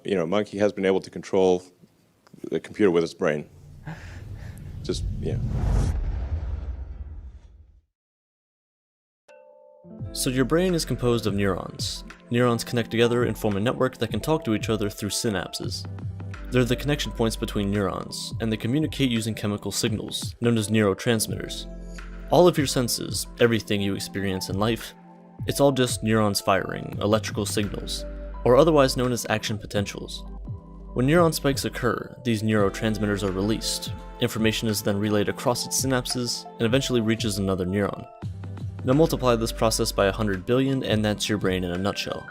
You know, a monkey has been able to control the computer with its brain. Just, yeah. So your brain is composed of neurons. Neurons connect together and form a network that can talk to each other through synapses. They're the connection points between neurons, and they communicate using chemical signals, known as neurotransmitters. All of your senses, everything you experience in life, it's all just neurons firing, electrical signals, or otherwise known as action potentials. When neuron spikes occur, these neurotransmitters are released. Information is then relayed across its synapses and eventually reaches another neuron. Now multiply this process by 100 billion and that's your brain in a nutshell.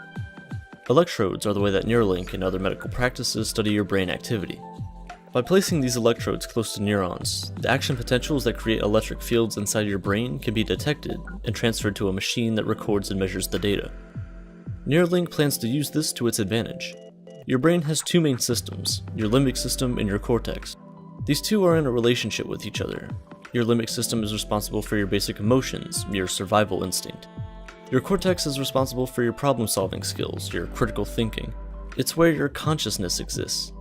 Electrodes are the way that Neuralink and other medical practices study your brain activity. By placing these electrodes close to neurons, the action potentials that create electric fields inside your brain can be detected and transferred to a machine that records and measures the data. Neuralink plans to use this to its advantage. Your brain has two main systems, your limbic system and your cortex. These two are in a relationship with each other. Your limbic system is responsible for your basic emotions, your survival instinct. Your cortex is responsible for your problem-solving skills, your critical thinking. It's where your consciousness exists.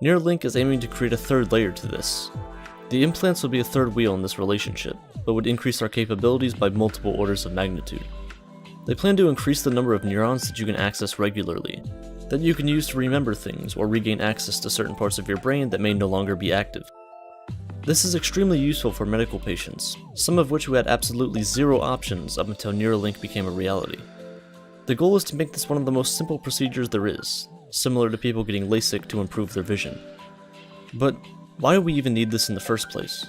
Neuralink is aiming to create a third layer to this. The implants would be a third wheel in this relationship, but would increase our capabilities by multiple orders of magnitude. They plan to increase the number of neurons that you can access regularly, that you can use to remember things or regain access to certain parts of your brain that may no longer be active. This is extremely useful for medical patients, some of which who had absolutely zero options up until Neuralink became a reality. The goal is to make this one of the most simple procedures there is, similar to people getting LASIK to improve their vision. But why do we even need this in the first place?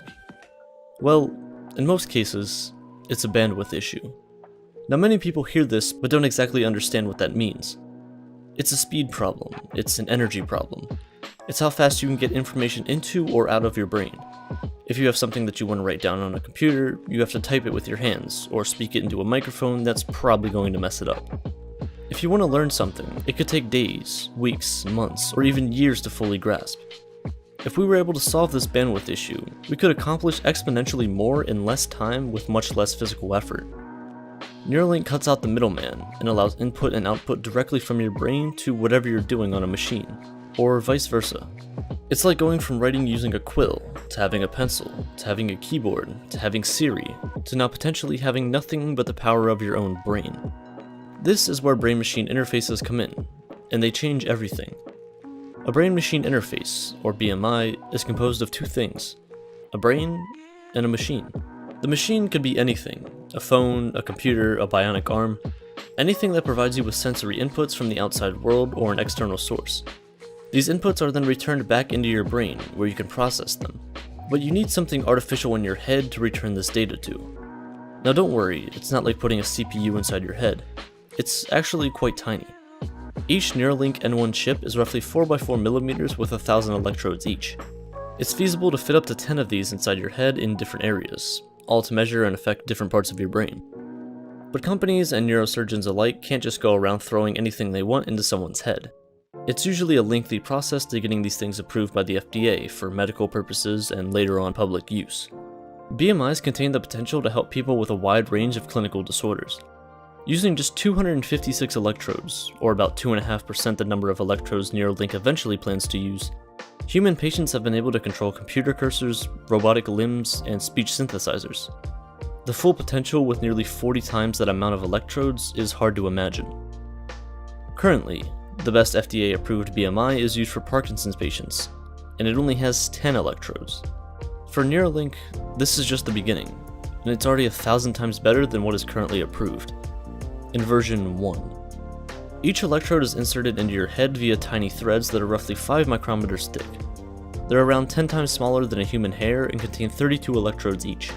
Well, in most cases, it's a bandwidth issue. Now many people hear this but don't exactly understand what that means. It's a speed problem, it's an energy problem. It's how fast you can get information into or out of your brain. If you have something that you want to write down on a computer, you have to type it with your hands, or speak it into a microphone that's probably going to mess it up. If you want to learn something, it could take days, weeks, months, or even years to fully grasp. If we were able to solve this bandwidth issue, we could accomplish exponentially more in less time with much less physical effort. Neuralink cuts out the middleman and allows input and output directly from your brain to whatever you're doing on a machine, or vice versa. It's like going from writing using a quill, to having a pencil, to having a keyboard, to having Siri, to now potentially having nothing but the power of your own brain. This is where brain-machine interfaces come in, and they change everything. A brain-machine interface, or BMI, is composed of two things, a brain and a machine. The machine could be anything, a phone, a computer, a bionic arm, anything that provides you with sensory inputs from the outside world or an external source. These inputs are then returned back into your brain, where you can process them. But you need something artificial in your head to return this data to. Now don't worry, it's not like putting a CPU inside your head. It's actually quite tiny. Each Neuralink N1 chip is roughly 4x4mm with 1,000 electrodes each. It's feasible to fit up to 10 of these inside your head in different areas, all to measure and affect different parts of your brain. But companies and neurosurgeons alike can't just go around throwing anything they want into someone's head. It's usually a lengthy process to getting these things approved by the FDA for medical purposes and later on public use. BMIs contain the potential to help people with a wide range of clinical disorders. Using just 256 electrodes, or about 2.5% the number of electrodes Neuralink eventually plans to use, human patients have been able to control computer cursors, robotic limbs, and speech synthesizers. The full potential with nearly 40 times that amount of electrodes is hard to imagine. Currently, the best FDA-approved BMI is used for Parkinson's patients, and it only has 10 electrodes. For Neuralink, this is just the beginning, and it's already 1,000 times better than what is currently approved. In version 1. Each electrode is inserted into your head via tiny threads that are roughly 5 micrometers thick. They're around 10 times smaller than a human hair and contain 32 electrodes each.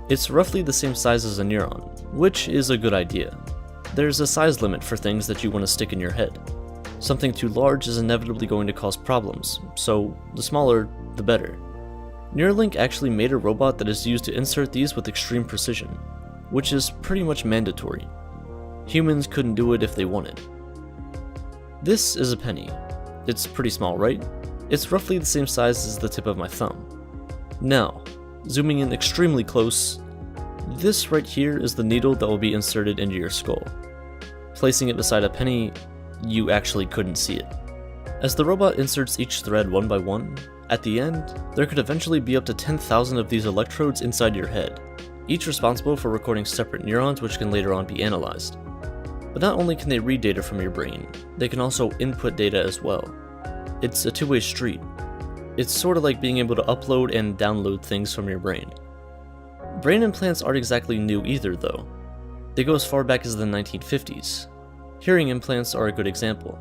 It's roughly the same size as a neuron, which is a good idea. There's a size limit for things that you want to stick in your head. Something too large is inevitably going to cause problems, so the smaller, the better. Neuralink actually made a robot that is used to insert these with extreme precision, which is pretty much mandatory. Humans couldn't do it if they wanted. This is a penny. It's pretty small, right? It's roughly the same size as the tip of my thumb. Now, zooming in extremely close, this right here is the needle that will be inserted into your skull. Placing it beside a penny, you actually couldn't see it. As the robot inserts each thread one by one, at the end, there could eventually be up to 10,000 of these electrodes inside your head, each responsible for recording separate neurons which can later on be analyzed. But not only can they read data from your brain, they can also input data as well. It's a two-way street. It's sort of like being able to upload and download things from your brain. Brain implants aren't exactly new either though. They go as far back as the 1950s. Hearing implants are a good example.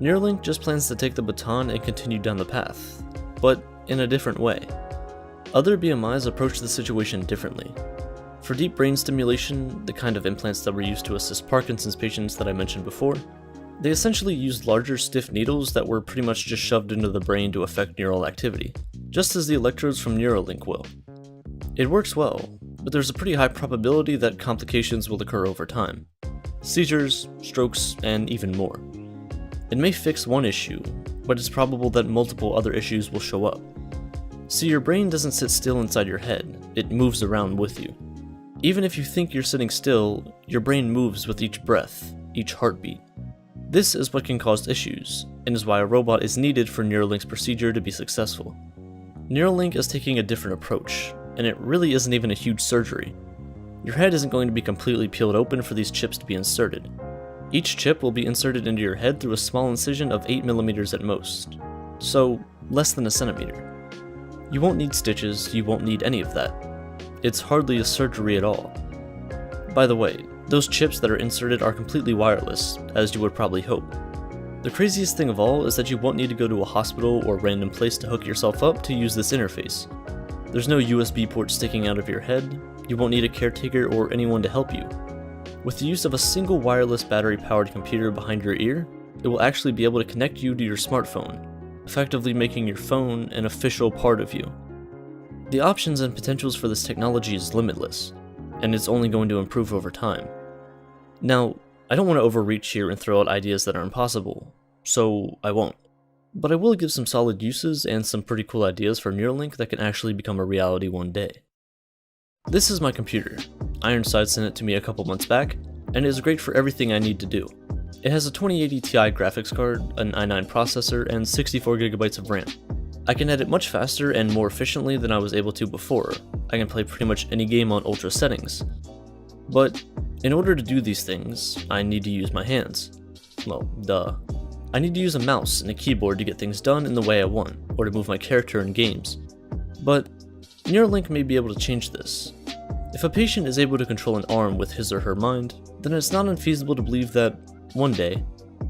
Neuralink just plans to take the baton and continue down the path, but in a different way. Other BMIs approach the situation differently. For deep brain stimulation, the kind of implants that were used to assist Parkinson's patients that I mentioned before, they essentially used larger stiff needles that were pretty much just shoved into the brain to affect neural activity, just as the electrodes from Neuralink will. It works well, but there's a pretty high probability that complications will occur over time. Seizures, strokes, and even more. It may fix one issue, but it's probable that multiple other issues will show up. See, your brain doesn't sit still inside your head, it moves around with you. Even if you think you're sitting still, your brain moves with each breath, each heartbeat. This is what can cause issues, and is why a robot is needed for Neuralink's procedure to be successful. Neuralink is taking a different approach, and it really isn't even a huge surgery. Your head isn't going to be completely peeled open for these chips to be inserted. Each chip will be inserted into your head through a small incision of 8mm at most, so less than a centimeter. You won't need stitches, you won't need any of that. It's hardly a surgery at all. By the way, those chips that are inserted are completely wireless, as you would probably hope. The craziest thing of all is that you won't need to go to a hospital or random place to hook yourself up to use this interface. There's no USB port sticking out of your head, you won't need a caretaker or anyone to help you. With the use of a single wireless battery-powered computer behind your ear, it will actually be able to connect you to your smartphone, effectively making your phone an official part of you. The options and potentials for this technology is limitless, and it's only going to improve over time. Now, I don't want to overreach here and throw out ideas that are impossible, so I won't. But I will give some solid uses and some pretty cool ideas for Neuralink that can actually become a reality one day. This is my computer. Ironside sent it to me a couple months back, and it is great for everything I need to do. It has a 2080 Ti graphics card, an i9 processor, and 64GB of RAM. I can edit much faster and more efficiently than I was able to before. I can play pretty much any game on ultra settings. But in order to do these things, I need to use my hands. Well, duh. I need to use a mouse and a keyboard to get things done in the way I want, or to move my character in games. But Neuralink may be able to change this. If a patient is able to control an arm with his or her mind, then it's not unfeasible to believe that, one day,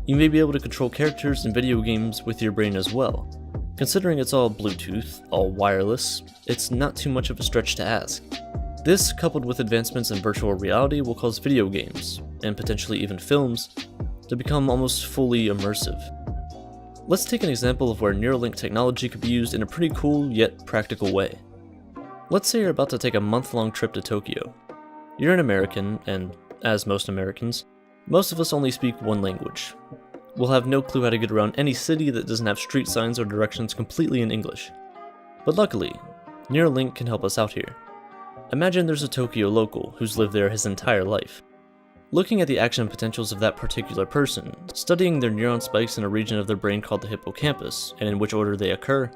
you may be able to control characters in video games with your brain as well. Considering it's all Bluetooth, all wireless, it's not too much of a stretch to ask. This, coupled with advancements in virtual reality, will cause video games, and potentially even films, to become almost fully immersive. Let's take an example of where Neuralink technology could be used in a pretty cool yet practical way. Let's say you're about to take a month-long trip to Tokyo. You're an American, and as most Americans, most of us only speak one language. We'll have no clue how to get around any city that doesn't have street signs or directions completely in English. But luckily, Neuralink can help us out here. Imagine there's a Tokyo local who's lived there his entire life. Looking at the action potentials of that particular person, studying their neuron spikes in a region of their brain called the hippocampus, and in which order they occur,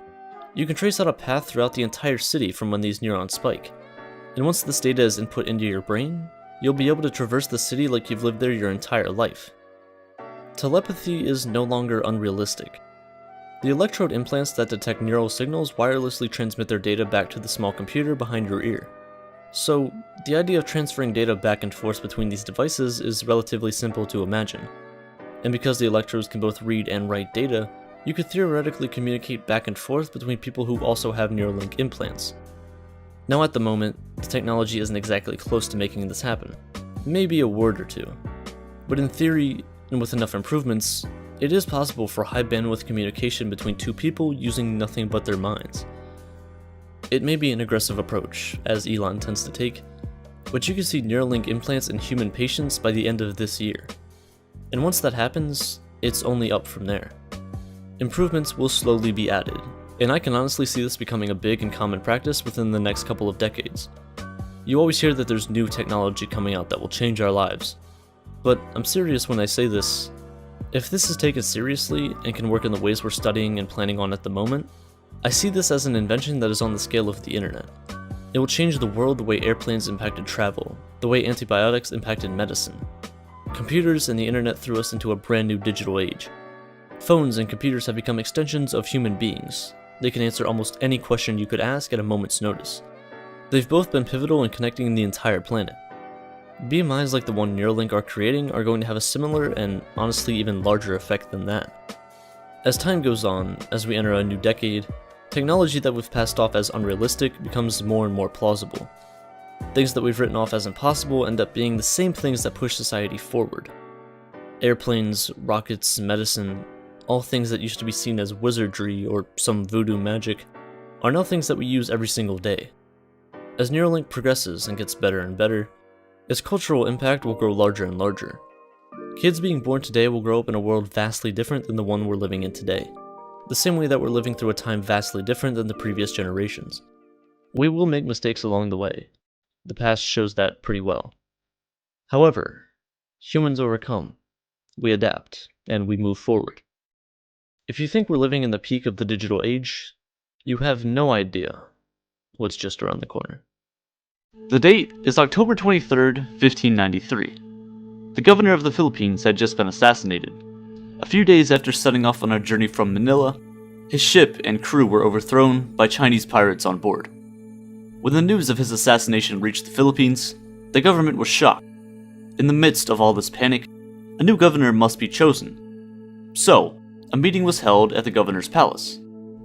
you can trace out a path throughout the entire city from when these neurons spike. And once this data is input into your brain, you'll be able to traverse the city like you've lived there your entire life. Telepathy is no longer unrealistic. The electrode implants that detect neural signals wirelessly transmit their data back to the small computer behind your ear. So, the idea of transferring data back and forth between these devices is relatively simple to imagine. And because the electrodes can both read and write data, you could theoretically communicate back and forth between people who also have Neuralink implants. Now at the moment, the technology isn't exactly close to making this happen. Maybe a word or two. But in theory, and with enough improvements, it is possible for high bandwidth communication between two people using nothing but their minds. It may be an aggressive approach, as Elon tends to take, but you can see Neuralink implants in human patients by the end of this year. And once that happens, it's only up from there. Improvements will slowly be added, and I can honestly see this becoming a big and common practice within the next couple of decades. You always hear that there's new technology coming out that will change our lives. But I'm serious when I say this, If this is taken seriously and can work in the ways we're studying and planning on at the moment, I see this as an invention that is on the scale of the internet. It will change the world the way airplanes impacted travel, the way antibiotics impacted medicine. Computers and the internet threw us into a brand new digital age. Phones and computers have become extensions of human beings. They can answer almost any question you could ask at a moment's notice. They've both been pivotal in connecting the entire planet. BMIs like the one Neuralink are creating are going to have a similar and honestly even larger effect than that. As time goes on, as we enter a new decade, technology that we've passed off as unrealistic becomes more and more plausible. Things that we've written off as impossible end up being the same things that push society forward. Airplanes, rockets, medicine, all things that used to be seen as wizardry or some voodoo magic, are now things that we use every single day. As Neuralink progresses and gets better and better, its cultural impact will grow larger and larger. Kids being born today will grow up in a world vastly different than the one we're living in today, the same way that we're living through a time vastly different than the previous generations. We will make mistakes along the way. The past shows that pretty well. However, humans overcome, we adapt, and we move forward. If you think we're living in the peak of the digital age, you have no idea what's just around the corner. The date is October 23rd, 1593. The governor of the Philippines had just been assassinated. A few days after setting off on a journey from Manila, his ship and crew were overthrown by Chinese pirates on board. When the news of his assassination reached the Philippines, the government was shocked. In the midst of all this panic, a new governor must be chosen. So, a meeting was held at the governor's palace.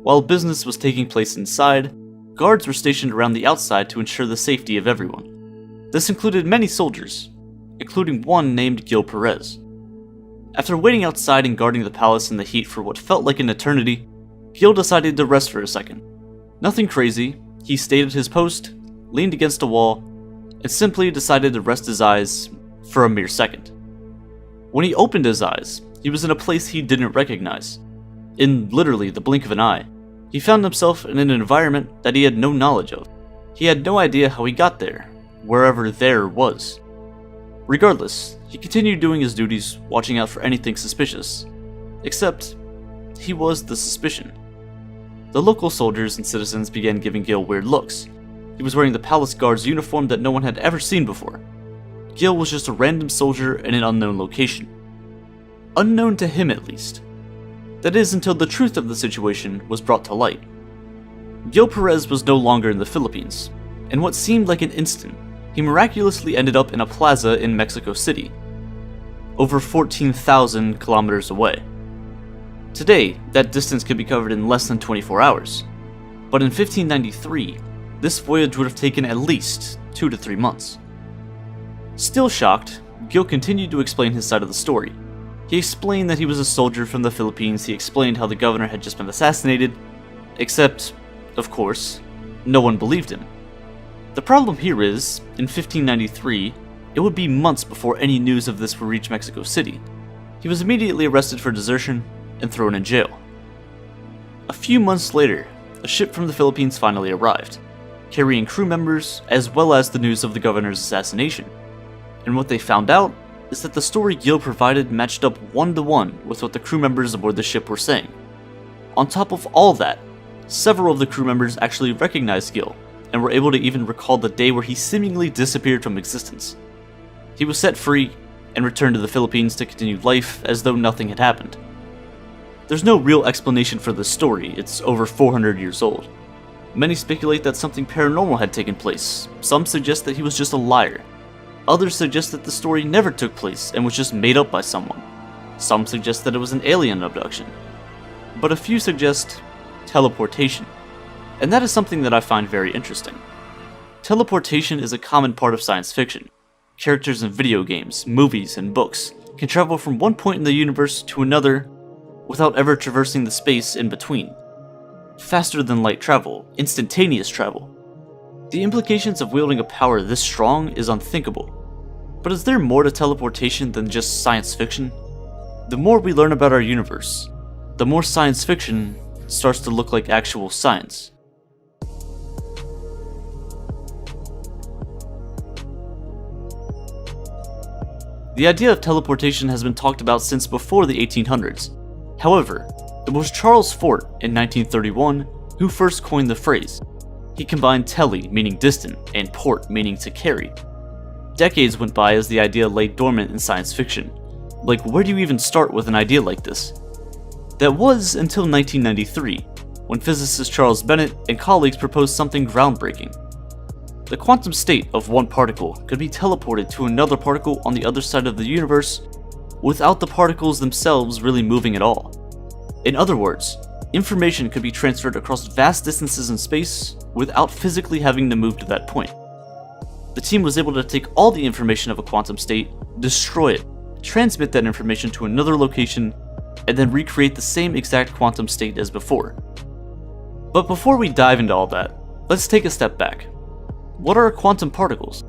While business was taking place inside, guards were stationed around the outside to ensure the safety of everyone. This included many soldiers, including one named Gil Perez. After waiting outside and guarding the palace in the heat for what felt like an eternity, Gil decided to rest for a second. Nothing crazy, he stayed at his post, leaned against a wall, and simply decided to rest his eyes for a mere second. When he opened his eyes, he was in a place he didn't recognize. In literally the blink of an eye, he found himself in an environment that he had no knowledge of. He had no idea how he got there, wherever there was. Regardless, he continued doing his duties, watching out for anything suspicious. Except, he was the suspicion. The local soldiers and citizens began giving Gil weird looks. He was wearing the palace guard's uniform that no one had ever seen before. Gil was just a random soldier in an unknown location. Unknown to him at least. That is, until the truth of the situation was brought to light. Gil Perez was no longer in the Philippines. In what seemed like an instant, he miraculously ended up in a plaza in Mexico City, over 14,000 kilometers away. Today, that distance could be covered in less than 24 hours, but in 1593, this voyage would have taken at least 2 to 3 months. Still shocked, Gil continued to explain his side of the story. He explained that he was a soldier from the Philippines, he explained how the governor had just been assassinated, except, of course, no one believed him. The problem here is, in 1593, it would be months before any news of this would reach Mexico City. He was immediately arrested for desertion and thrown in jail. A few months later, a ship from the Philippines finally arrived, carrying crew members as well as the news of the governor's assassination. And what they found out is that the story Gil provided matched up one-to-one with what the crew members aboard the ship were saying. On top of all that, several of the crew members actually recognized Gil, and were able to even recall the day where he seemingly disappeared from existence. He was set free, and returned to the Philippines to continue life as though nothing had happened. There's no real explanation for this story, it's over 400 years old. Many speculate that something paranormal had taken place, some suggest that he was just a liar. Others suggest that the story never took place and was just made up by someone. Some suggest that it was an alien abduction. But a few suggest teleportation. And that is something that I find very interesting. Teleportation is a common part of science fiction. Characters in video games, movies, and books can travel from one point in the universe to another without ever traversing the space in between. Faster than light travel, instantaneous travel. The implications of wielding a power this strong is unthinkable. But is there more to teleportation than just science fiction? The more we learn about our universe, the more science fiction starts to look like actual science. The idea of teleportation has been talked about since before the 1800s. However, it was Charles Fort in 1931 who first coined the phrase. He combined tele, meaning distant, and port, meaning to carry. Decades went by as the idea lay dormant in science fiction. Like, where do you even start with an idea like this? That was until 1993, when physicist Charles Bennett and colleagues proposed something groundbreaking. The quantum state of one particle could be teleported to another particle on the other side of the universe without the particles themselves really moving at all. In other words, information could be transferred across vast distances in space without physically having to move to that point. The team was able to take all the information of a quantum state, destroy it, transmit that information to another location, and then recreate the same exact quantum state as before. But before we dive into all that, let's take a step back. What are quantum particles?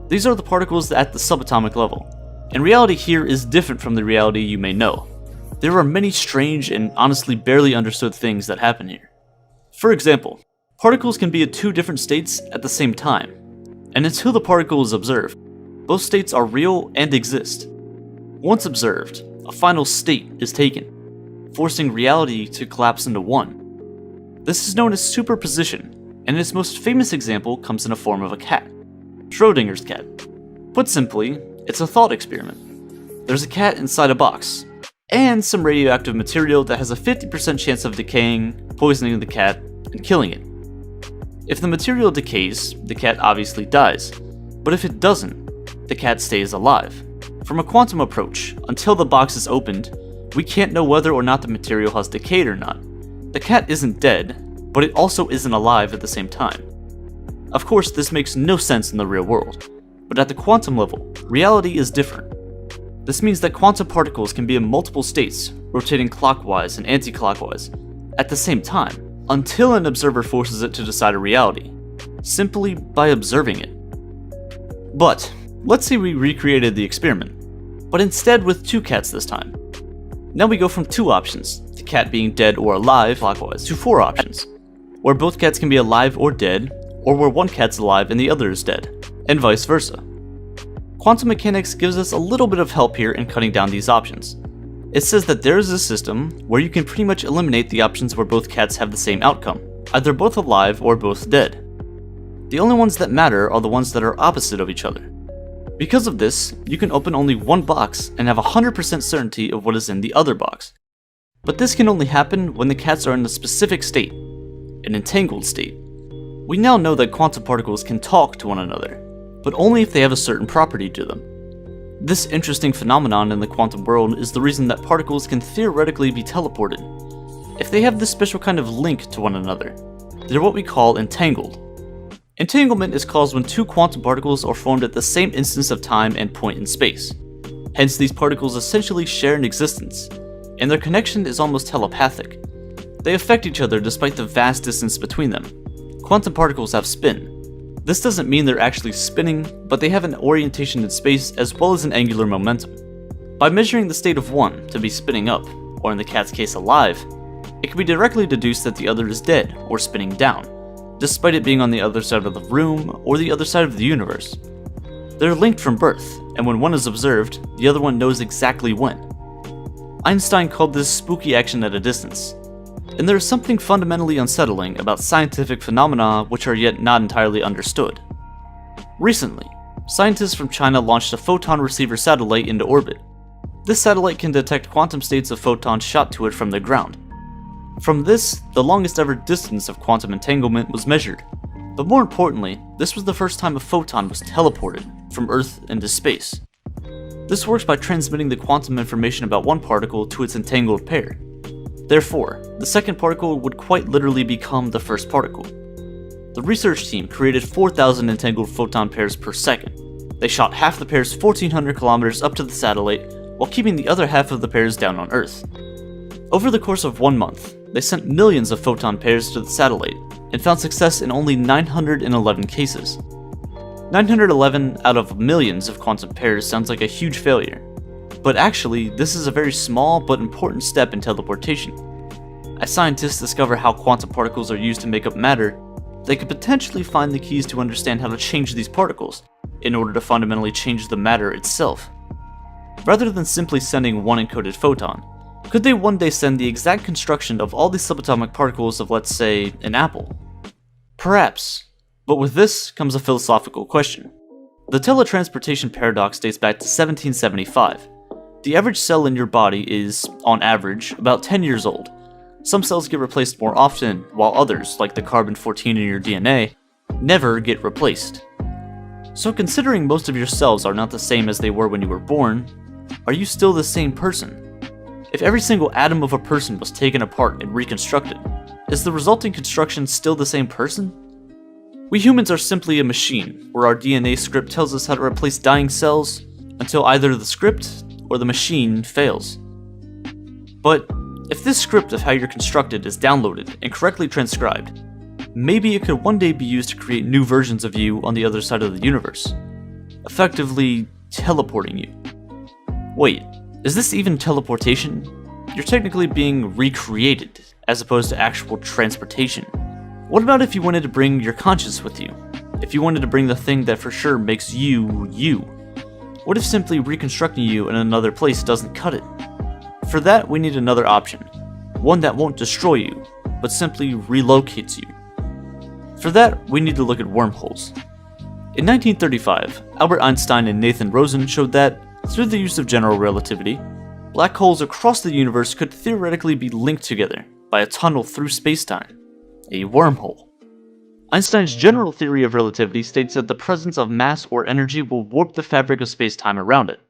These are the particles at the subatomic level, and reality here is different from the reality you may know. There are many strange and honestly barely understood things that happen here. For example, particles can be in two different states at the same time, and until the particle is observed, both states are real and exist. Once observed, a final state is taken, forcing reality to collapse into one. This is known as superposition, and its most famous example comes in the form of a cat, Schrodinger's cat. Put simply, it's a thought experiment. There's a cat inside a box, and some radioactive material that has a 50% chance of decaying, poisoning the cat, and killing it. If the material decays, the cat obviously dies, but if it doesn't, the cat stays alive. From a quantum approach, until the box is opened, we can't know whether or not the material has decayed or not. The cat isn't dead, but it also isn't alive at the same time. Of course, this makes no sense in the real world, but at the quantum level, reality is different. This means that quantum particles can be in multiple states, rotating clockwise and anti-clockwise, at the same time, until an observer forces it to decide a reality, simply by observing it. But, let's say we recreated the experiment, but instead with two cats this time. Now we go from two options, the cat being dead or alive clockwise, to four options, where both cats can be alive or dead, or where one cat's alive and the other is dead, and vice versa. Quantum mechanics gives us a little bit of help here in cutting down these options. It says that there is a system where you can pretty much eliminate the options where both cats have the same outcome, either both alive or both dead. The only ones that matter are the ones that are opposite of each other. Because of this, you can open only one box and have 100% certainty of what is in the other box. But this can only happen when the cats are in a specific state, an entangled state. We now know that quantum particles can talk to one another, but only if they have a certain property to them. This interesting phenomenon in the quantum world is the reason that particles can theoretically be teleported. If they have this special kind of link to one another, they're what we call entangled. Entanglement is caused when two quantum particles are formed at the same instance of time and point in space. Hence, these particles essentially share an existence, and their connection is almost telepathic. They affect each other despite the vast distance between them. Quantum particles have spin. This doesn't mean they're actually spinning, but they have an orientation in space as well as an angular momentum. By measuring the state of one to be spinning up, or in the cat's case alive, it can be directly deduced that the other is dead or spinning down, despite it being on the other side of the room or the other side of the universe. They're linked from birth, and when one is observed, the other one knows exactly when. Einstein called this spooky action at a distance, and there is something fundamentally unsettling about scientific phenomena which are yet not entirely understood. Recently, scientists from China launched a photon receiver satellite into orbit. This satellite can detect quantum states of photons shot to it from the ground. From this, the longest ever distance of quantum entanglement was measured. But more importantly, this was the first time a photon was teleported from Earth into space. This works by transmitting the quantum information about one particle to its entangled pair. Therefore, the second particle would quite literally become the first particle. The research team created 4,000 entangled photon pairs per second. They shot half the pairs 1,400 kilometers up to the satellite, while keeping the other half of the pairs down on Earth. Over the course of 1 month, they sent millions of photon pairs to the satellite, and found success in only 911 cases. 911 out of millions of quantum pairs sounds like a huge failure. But actually, this is a very small but important step in teleportation. As scientists discover how quantum particles are used to make up matter, they could potentially find the keys to understand how to change these particles, in order to fundamentally change the matter itself. rather than simply sending one encoded photon? Could they one day send the exact construction of all the subatomic particles of, let's say, an apple? Perhaps. But with this comes a philosophical question. The teletransportation paradox dates back to 1775. The average cell in your body is, on average, about 10 years old. Some cells get replaced more often, while others, like the carbon-14 in your DNA, never get replaced. So considering most of your cells are not the same as they were when you were born, are you still the same person? If every single atom of a person was taken apart and reconstructed, is the resulting construction still the same person? We humans are simply a machine, where our DNA script tells us how to replace dying cells until either the script or the machine fails. But if this script of how you're constructed is downloaded and correctly transcribed, maybe it could one day be used to create new versions of you on the other side of the universe, effectively teleporting you. Wait, is this even teleportation? You're technically being recreated, as opposed to actual transportation. What about if you wanted to bring your conscience with you? If you wanted to bring the thing that for sure makes you, you? What if simply reconstructing you in another place doesn't cut it? For that, we need another option. One that won't destroy you, but simply relocates you. For that, we need to look at wormholes. In 1935, Albert Einstein and Nathan Rosen showed that, through the use of general relativity, black holes across the universe could theoretically be linked together by a tunnel through spacetime, a wormhole. Einstein's general theory of relativity states that the presence of mass or energy will warp the fabric of spacetime around it.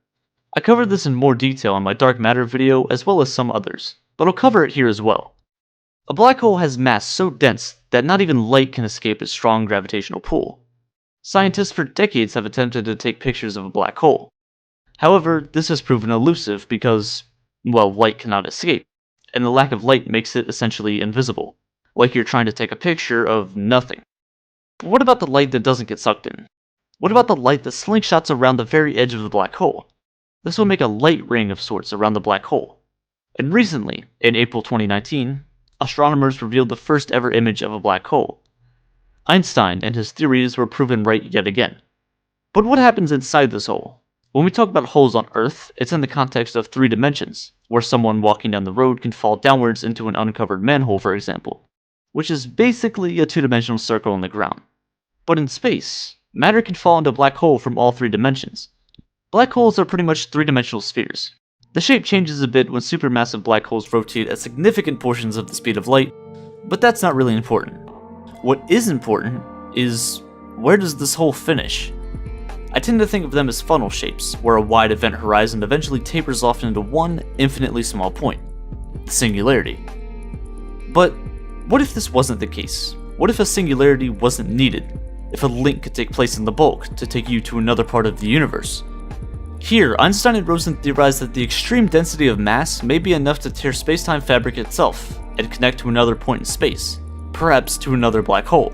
I covered this in more detail in my dark matter video as well as some others, but I'll cover it here as well. A black hole has mass so dense that not even light can escape its strong gravitational pull. Scientists for decades have attempted to take pictures of a black hole. However, this has proven elusive because, well, light cannot escape, and the lack of light makes it essentially invisible, like you're trying to take a picture of nothing. But what about the light that doesn't get sucked in? What about the light that slingshots around the very edge of the black hole? This will make a light ring of sorts around the black hole. And recently, in April 2019, astronomers revealed the first ever image of a black hole. Einstein and his theories were proven right yet again. But what happens inside this hole? When we talk about holes on Earth, it's in the context of 3 dimensions, where someone walking down the road can fall downwards into an uncovered manhole, for example, which is basically a 2-dimensional circle on the ground. But in space, matter can fall into a black hole from all 3 dimensions. Black holes are pretty much 3-dimensional spheres. The shape changes a bit when supermassive black holes rotate at significant portions of the speed of light, but that's not really important. What is important is, where does this hole finish? I tend to think of them as funnel shapes, where a wide event horizon eventually tapers off into one infinitely small point, the singularity. But what if this wasn't the case? What if a singularity wasn't needed? If a link could take place in the bulk to take you to another part of the universe? Here, Einstein and Rosen theorized that the extreme density of mass may be enough to tear space-time fabric itself and connect to another point in space, perhaps to another black hole.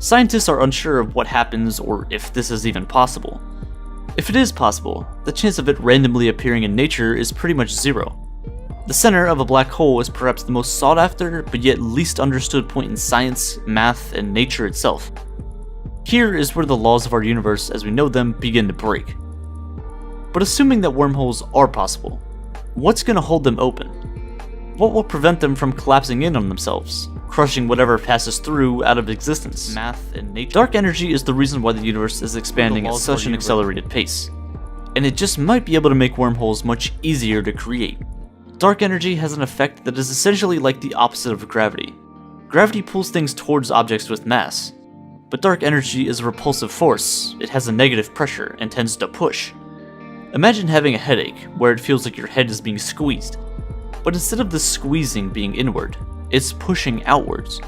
Scientists are unsure of what happens or if this is even possible. If it is possible, the chance of it randomly appearing in nature is pretty much zero. The center of a black hole is perhaps the most sought after but yet least understood point in science, math, and nature itself. Here is where the laws of our universe as we know them begin to break. But assuming that wormholes are possible, what's going to hold them open? What will prevent them from collapsing in on themselves, crushing whatever passes through out of existence? Math and nature. Dark energy is the reason why the universe is expanding at such an accelerated pace, and it just might be able to make wormholes much easier to create. Dark energy has an effect that is essentially like the opposite of gravity. Gravity pulls things towards objects with mass, but dark energy is a repulsive force. It has a negative pressure and tends to push. Imagine having a headache where it feels like your head is being squeezed, but instead of the squeezing being inward, it's pushing outwards.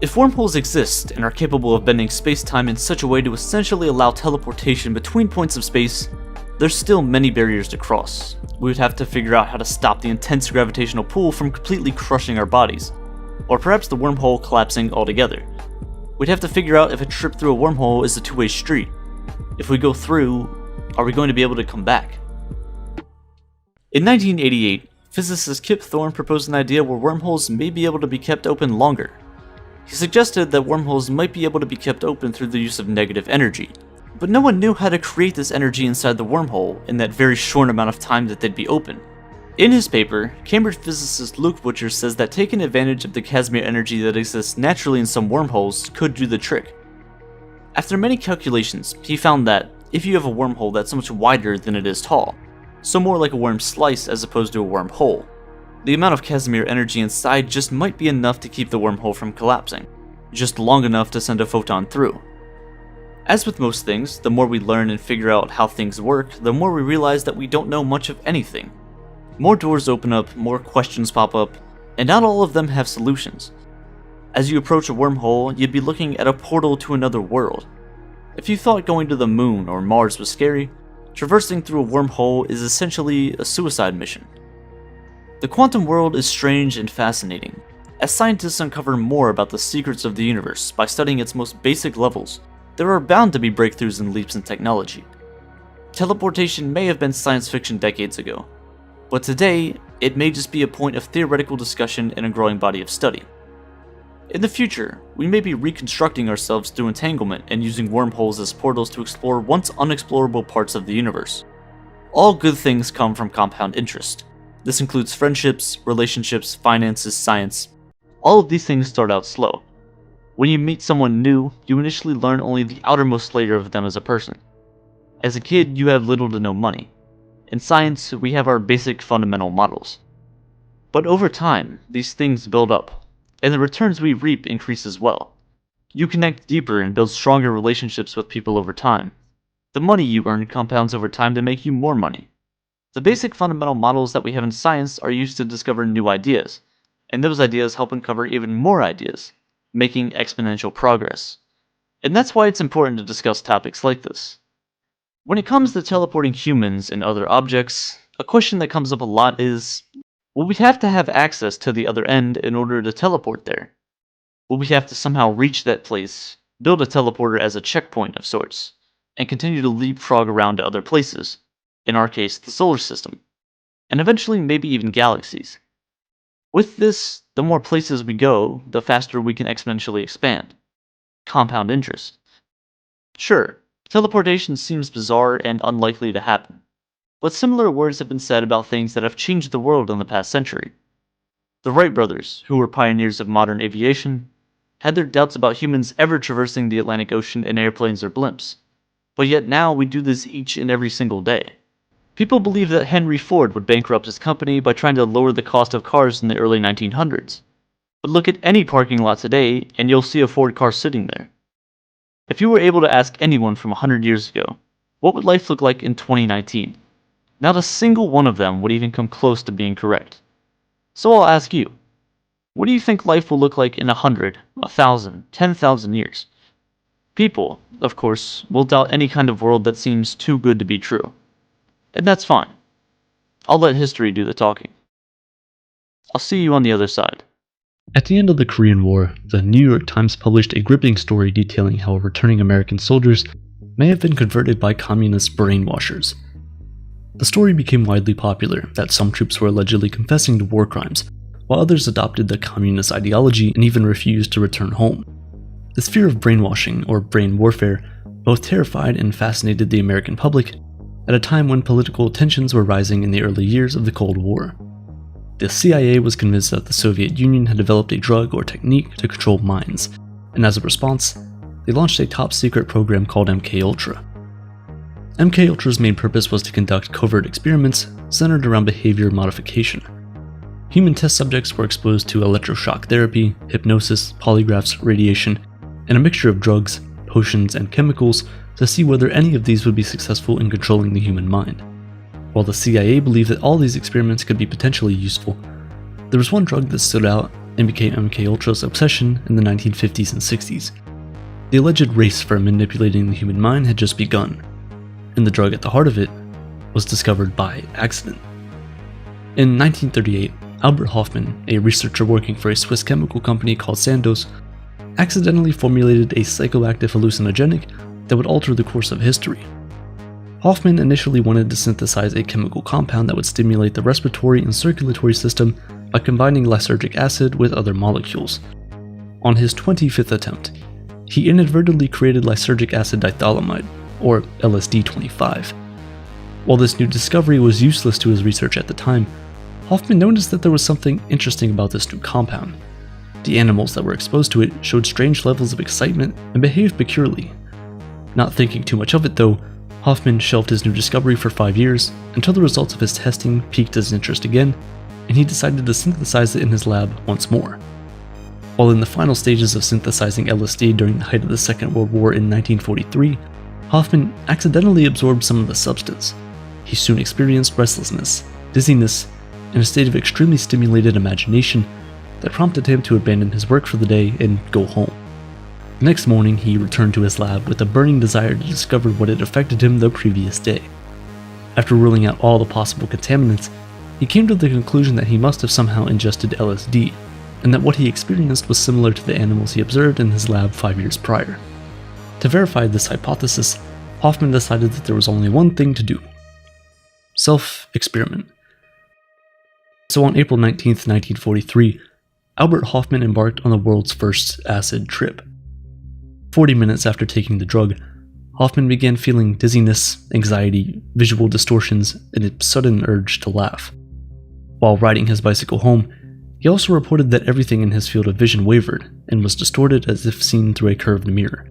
If wormholes exist and are capable of bending space-time in such a way to essentially allow teleportation between points of space, there's still many barriers to cross. We would have to figure out how to stop the intense gravitational pull from completely crushing our bodies, or perhaps the wormhole collapsing altogether. We'd have to figure out if a trip through a wormhole is a two-way street. If we go through, are we going to be able to come back? In 1988, physicist Kip Thorne proposed an idea where wormholes may be able to be kept open longer. He suggested that wormholes might be able to be kept open through the use of negative energy. but no one knew how to create this energy inside the wormhole in that very short amount of time that they'd be open. In his paper, Cambridge physicist Luke Butcher says that taking advantage of the Casimir energy that exists naturally in some wormholes could do the trick. After many calculations, he found that if you have a wormhole that's much wider than it is tall, so more like a worm slice as opposed to a wormhole, the amount of Casimir energy inside just might be enough to keep the wormhole from collapsing, just long enough to send a photon through. As with most things, the more we learn and figure out how things work, the more we realize that we don't know much of anything. More doors open up, more questions pop up, and not all of them have solutions. As you approach a wormhole, you'd be looking at a portal to another world. If you thought going to the moon or Mars was scary, traversing through a wormhole is essentially a suicide mission. The quantum world is strange and fascinating, as scientists uncover more about the secrets of the universe by studying its most basic levels. There are bound to be breakthroughs and leaps in technology. Teleportation may have been science fiction decades ago, but today, it may just be a point of theoretical discussion in a growing body of study. In the future, we may be reconstructing ourselves through entanglement and using wormholes as portals to explore once unexplorable parts of the universe. All good things come from compound interest. This includes friendships, relationships, finances, science. All of these things start out slow. When you meet someone new, you initially learn only the outermost layer of them as a person. As a kid, you have little to no money. In science, we have our basic fundamental models. But over time, these things build up, and the returns we reap increase as well. You connect deeper and build stronger relationships with people over time. The money you earn compounds over time to make you more money. The basic fundamental models that we have in science are used to discover new ideas, and those ideas help uncover even more ideas, making exponential progress. And that's why it's important to discuss topics like this. When it comes to teleporting humans and other objects, a question that comes up a lot is, will we have to have access to the other end in order to teleport there? Will we have to somehow reach that place, build a teleporter as a checkpoint of sorts, and continue to leapfrog around to other places, in our case the solar system, and eventually maybe even galaxies? With this, the more places we go, the faster we can exponentially expand. Compound interest. Sure, teleportation seems bizarre and unlikely to happen, but similar words have been said about things that have changed the world in the past century. The Wright brothers, who were pioneers of modern aviation, had their doubts about humans ever traversing the Atlantic Ocean in airplanes or blimps, but yet now we do this each and every single day. People believe that Henry Ford would bankrupt his company by trying to lower the cost of cars in the early 1900s. But look at any parking lot today, and you'll see a Ford car sitting there. If you were able to ask anyone from 100 years ago, what would life look like in 2019? Not a single one of them would even come close to being correct. So I'll ask you, what do you think life will look like in 100, 1,000, 10,000 years? People, of course, will doubt any kind of world that seems too good to be true. And that's fine. I'll let history do the talking. I'll see you on the other side. At the end of the Korean War, the New York Times published a gripping story detailing how returning American soldiers may have been converted by communist brainwashers. The story became widely popular that some troops were allegedly confessing to war crimes, while others adopted the communist ideology and even refused to return home. This fear of brainwashing, or brain warfare, both terrified and fascinated the American public at a time when political tensions were rising in the early years of the Cold War. The CIA was convinced that the Soviet Union had developed a drug or technique to control minds, and as a response, they launched a top-secret program called MKUltra. MKUltra's main purpose was to conduct covert experiments centered around behavior modification. Human test subjects were exposed to electroshock therapy, hypnosis, polygraphs, radiation, and a mixture of drugs, potions, and chemicals to see whether any of these would be successful in controlling the human mind. While the CIA believed that all these experiments could be potentially useful, there was one drug that stood out and became MKUltra's obsession in the 1950s and 60s. The alleged race for manipulating the human mind had just begun, and the drug at the heart of it was discovered by accident. In 1938, Albert Hofmann, a researcher working for a Swiss chemical company called Sandoz, accidentally formulated a psychoactive hallucinogenic that would alter the course of history. Hofmann initially wanted to synthesize a chemical compound that would stimulate the respiratory and circulatory system by combining lysergic acid with other molecules. On his 25th attempt, he inadvertently created lysergic acid dithalamide, or LSD-25. While this new discovery was useless to his research at the time, Hoffman noticed that there was something interesting about this new compound. The animals that were exposed to it showed strange levels of excitement and behaved peculiarly. Not thinking too much of it though, Hoffman shelved his new discovery for 5 years until the results of his testing piqued his interest again, and he decided to synthesize it in his lab once more. While in the final stages of synthesizing LSD during the height of the Second World War in 1943, Hoffman accidentally absorbed some of the substance. He soon experienced restlessness, dizziness, and a state of extremely stimulated imagination that prompted him to abandon his work for the day and go home. The next morning, he returned to his lab with a burning desire to discover what had affected him the previous day. After ruling out all the possible contaminants, he came to the conclusion that he must have somehow ingested LSD, and that what he experienced was similar to the animals he observed in his lab 5 years prior. To verify this hypothesis, Hoffman decided that there was only one thing to do: self-experiment. So on April 19, 1943, Albert Hoffman embarked on the world's first acid trip. 40 minutes after taking the drug, Hoffman began feeling dizziness, anxiety, visual distortions, and a sudden urge to laugh. While riding his bicycle home, he also reported that everything in his field of vision wavered and was distorted as if seen through a curved mirror.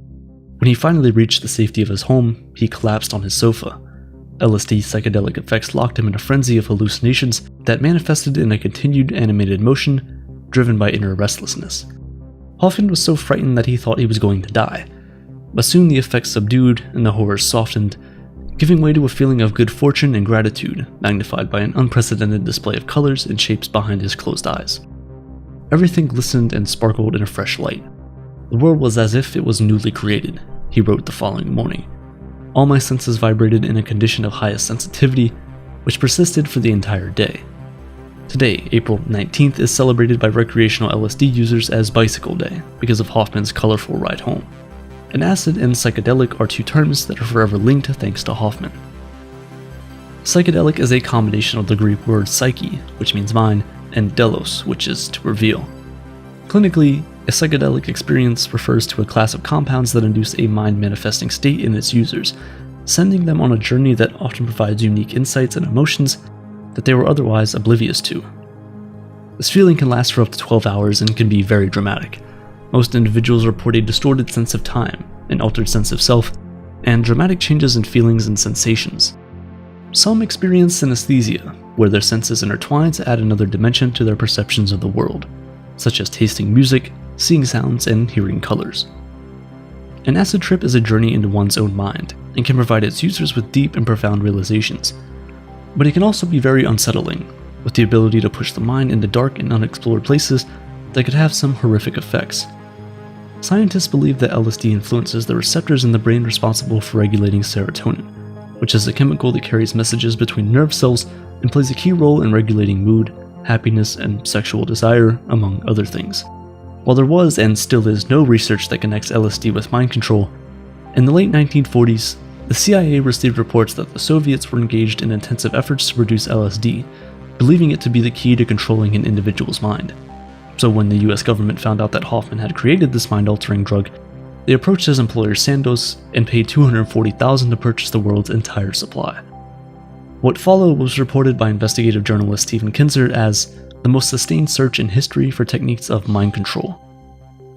When he finally reached the safety of his home, he collapsed on his sofa. LSD's psychedelic effects locked him in a frenzy of hallucinations that manifested in a continued animated motion driven by inner restlessness. Hoffman was so frightened that he thought he was going to die, but soon the effects subdued and the horrors softened, giving way to a feeling of good fortune and gratitude, magnified by an unprecedented display of colors and shapes behind his closed eyes. Everything glistened and sparkled in a fresh light. The world was as if it was newly created, he wrote the following morning. All my senses vibrated in a condition of highest sensitivity, which persisted for the entire day. Today, April 19th, is celebrated by recreational LSD users as Bicycle Day because of Hoffman's colorful ride home. And acid and psychedelic are two terms that are forever linked thanks to Hoffman. Psychedelic is a combination of the Greek word psyche, which means mind, and delos, which is to reveal. Clinically, a psychedelic experience refers to a class of compounds that induce a mind-manifesting state in its users, sending them on a journey that often provides unique insights and emotions that they were otherwise oblivious to. This feeling can last for up to 12 hours and can be very dramatic. Most individuals report a distorted sense of time, an altered sense of self, and dramatic changes in feelings and sensations. Some experience synesthesia, where their senses intertwine to add another dimension to their perceptions of the world, such as tasting music, seeing sounds, and hearing colors. An acid trip is a journey into one's own mind, and can provide its users with deep and profound realizations. But it can also be very unsettling, with the ability to push the mind into dark and unexplored places that could have some horrific effects. Scientists believe that LSD influences the receptors in the brain responsible for regulating serotonin, which is a chemical that carries messages between nerve cells and plays a key role in regulating mood, happiness, and sexual desire, among other things. While there was and still is no research that connects LSD with mind control, in the late 1940s, the CIA received reports that the Soviets were engaged in intensive efforts to produce LSD, believing it to be the key to controlling an individual's mind. So when the US government found out that Hoffman had created this mind-altering drug, they approached his employer Sandoz and paid $240,000 to purchase the world's entire supply. What followed was reported by investigative journalist Stephen Kinzer as the most sustained search in history for techniques of mind control.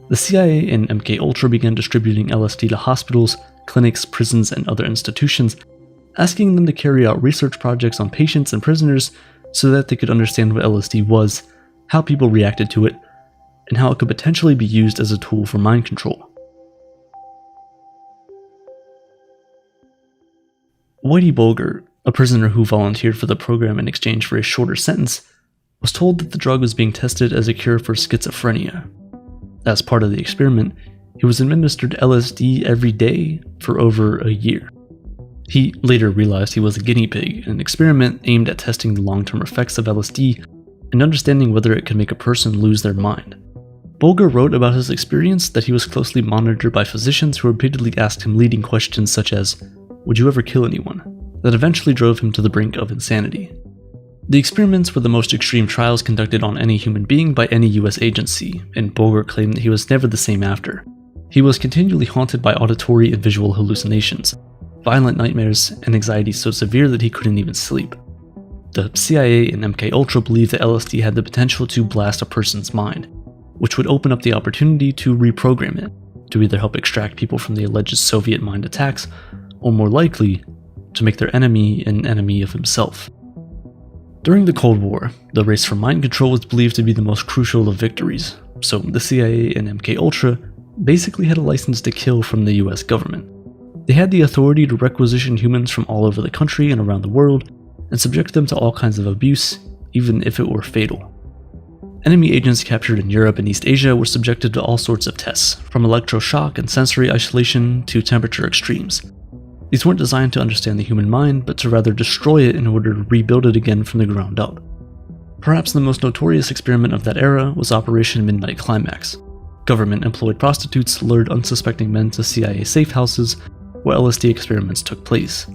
The CIA and MKUltra began distributing LSD to hospitals, clinics, prisons, and other institutions, asking them to carry out research projects on patients and prisoners so that they could understand what LSD was, how people reacted to it, and how it could potentially be used as a tool for mind control. Whitey Bulger, a prisoner who volunteered for the program in exchange for a shorter sentence, was told that the drug was being tested as a cure for schizophrenia. As part of the experiment, he was administered LSD every day for over a year. He later realized he was a guinea pig, an experiment aimed at testing the long-term effects of LSD and understanding whether it could make a person lose their mind. Bulger wrote about his experience that he was closely monitored by physicians who repeatedly asked him leading questions such as, "Would you ever kill anyone?" that eventually drove him to the brink of insanity. The experiments were the most extreme trials conducted on any human being by any US agency, and Bulger claimed that he was never the same after. He was continually haunted by auditory and visual hallucinations, violent nightmares, and anxiety so severe that he couldn't even sleep. The CIA and MKUltra believed that LSD had the potential to blast a person's mind, which would open up the opportunity to reprogram it, to either help extract people from the alleged Soviet mind attacks, or more likely, to make their enemy an enemy of himself. During the Cold War, the race for mind control was believed to be the most crucial of victories, so the CIA and MKUltra basically had a license to kill from the US government. They had the authority to requisition humans from all over the country and around the world, and subject them to all kinds of abuse, even if it were fatal. Enemy agents captured in Europe and East Asia were subjected to all sorts of tests, from electroshock and sensory isolation to temperature extremes. These weren't designed to understand the human mind, but to rather destroy it in order to rebuild it again from the ground up. Perhaps the most notorious experiment of that era was Operation Midnight Climax. Government-employed prostitutes lured unsuspecting men to CIA safe houses where LSD experiments took place.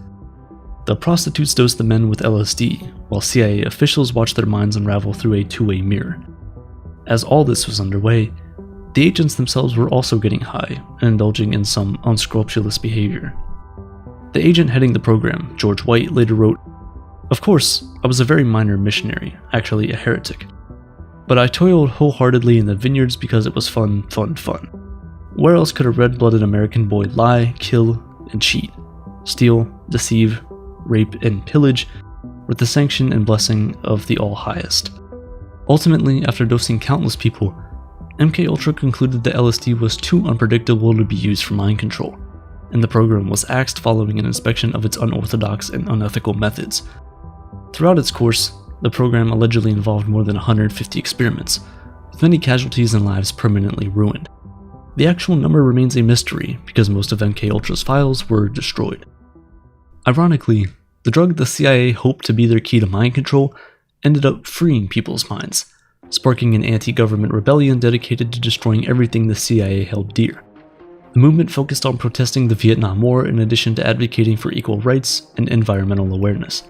The prostitutes dosed the men with LSD, while CIA officials watched their minds unravel through a two-way mirror. As all this was underway, the agents themselves were also getting high and indulging in some unscrupulous behavior. The agent heading the program, George White, later wrote, "Of course, I was a very minor missionary, actually a heretic. But I toiled wholeheartedly in the vineyards because it was fun. Where else could a red-blooded American boy lie, kill, and cheat, steal, deceive, rape, and pillage with the sanction and blessing of the All-Highest?" Ultimately, after dosing countless people, MKUltra concluded that LSD was too unpredictable to be used for mind control, and the program was axed following an inspection of its unorthodox and unethical methods. Throughout its course, the program allegedly involved more than 150 experiments, with many casualties and lives permanently ruined. The actual number remains a mystery because most of MKUltra's files were destroyed. Ironically, the drug the CIA hoped to be their key to mind control ended up freeing people's minds, sparking an anti-government rebellion dedicated to destroying everything the CIA held dear. The movement focused on protesting the Vietnam War in addition to advocating for equal rights and environmental awareness.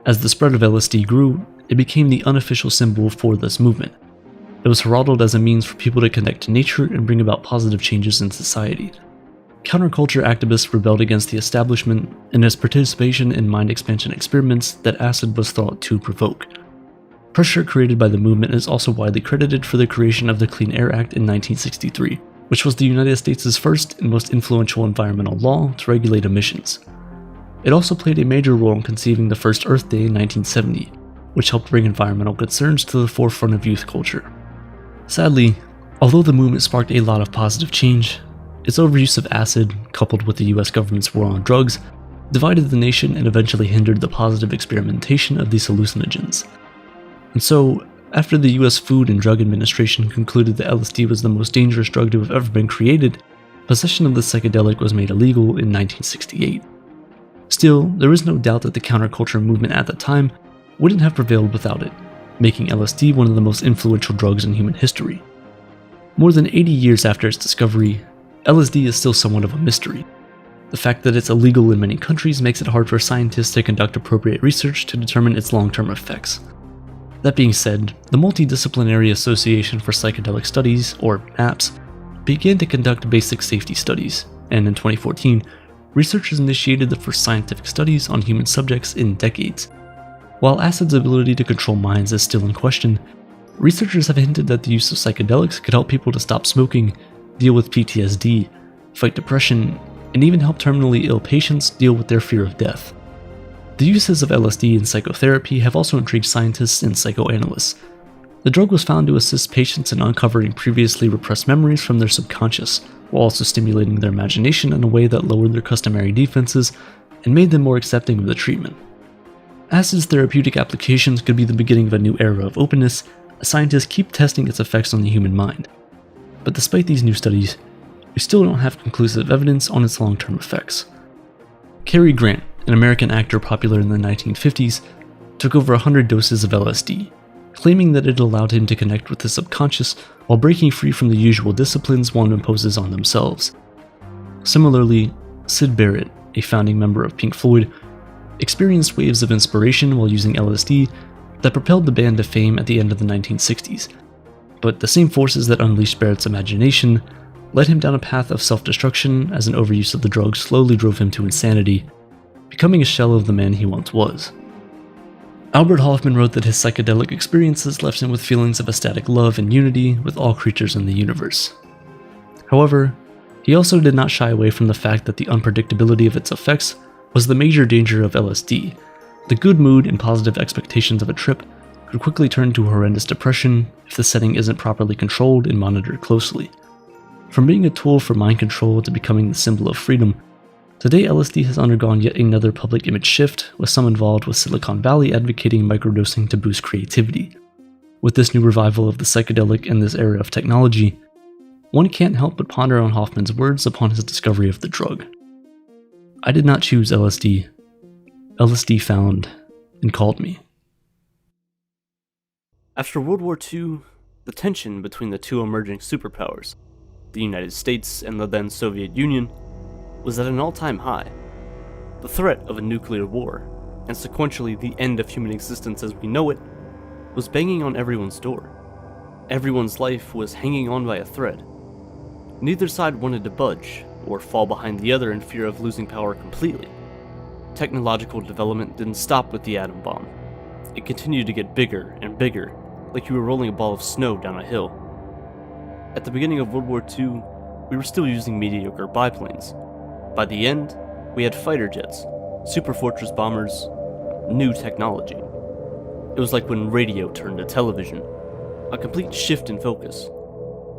As the spread of LSD grew, it became the unofficial symbol for this movement. It was heralded as a means for people to connect to nature and bring about positive changes in society. Counterculture activists rebelled against the establishment and its participation in mind expansion experiments that acid was thought to provoke. Pressure created by the movement is also widely credited for the creation of the Clean Air Act in 1963, which was the United States' first and most influential environmental law to regulate emissions. It also played a major role in conceiving the first Earth Day in 1970, which helped bring environmental concerns to the forefront of youth culture. Sadly, although the movement sparked a lot of positive change, its overuse of acid, coupled with the US government's war on drugs, divided the nation and eventually hindered the positive experimentation of these hallucinogens. And so, after the US Food and Drug Administration concluded that LSD was the most dangerous drug to have ever been created, possession of the psychedelic was made illegal in 1968. Still, there is no doubt that the counterculture movement at the time wouldn't have prevailed without it, making LSD one of the most influential drugs in human history. More than 80 years after its discovery, LSD is still somewhat of a mystery. The fact that it's illegal in many countries makes it hard for scientists to conduct appropriate research to determine its long-term effects. That being said, the Multidisciplinary Association for Psychedelic Studies, or MAPS, began to conduct basic safety studies, and in 2014, researchers initiated the first scientific studies on human subjects in decades. While acid's ability to control minds is still in question, researchers have hinted that the use of psychedelics could help people to stop smoking, deal with PTSD, fight depression, and even help terminally ill patients deal with their fear of death. The uses of LSD in psychotherapy have also intrigued scientists and psychoanalysts. The drug was found to assist patients in uncovering previously repressed memories from their subconscious, while also stimulating their imagination in a way that lowered their customary defenses and made them more accepting of the treatment. Acid's therapeutic applications could be the beginning of a new era of openness, as scientists keep testing its effects on the human mind. But despite these new studies, we still don't have conclusive evidence on its long-term effects. Cary Grant, an American actor popular in the 1950s, took over 100 doses of LSD, claiming that it allowed him to connect with the subconscious while breaking free from the usual disciplines one imposes on themselves. Similarly, Syd Barrett, a founding member of Pink Floyd, experienced waves of inspiration while using LSD that propelled the band to fame at the end of the 1960s. But the same forces that unleashed Barrett's imagination led him down a path of self-destruction as an overuse of the drug slowly drove him to insanity, becoming a shell of the man he once was. Albert Hoffman wrote that his psychedelic experiences left him with feelings of ecstatic love and unity with all creatures in the universe. However, he also did not shy away from the fact that the unpredictability of its effects was the major danger of LSD. The good mood and positive expectations of a trip could quickly turn to horrendous depression if the setting isn't properly controlled and monitored closely. From being a tool for mind control to becoming the symbol of freedom, today LSD has undergone yet another public image shift, with some involved with Silicon Valley advocating microdosing to boost creativity. With this new revival of the psychedelic in this era of technology, one can't help but ponder on Hoffman's words upon his discovery of the drug. I did not choose LSD. LSD found and called me. After World War II, the tension between the two emerging superpowers, the United States and the then Soviet Union, was at an all-time high. The threat of a nuclear war, and sequentially the end of human existence as we know it, was banging on everyone's door. Everyone's life was hanging on by a thread. Neither side wanted to budge, or fall behind the other in fear of losing power completely. Technological development didn't stop with the atom bomb. It continued to get bigger and bigger, like you were rolling a ball of snow down a hill. At the beginning of World War II, we were still using mediocre biplanes. By the end, we had fighter jets, superfortress bombers, new technology. It was like when radio turned to television, a complete shift in focus.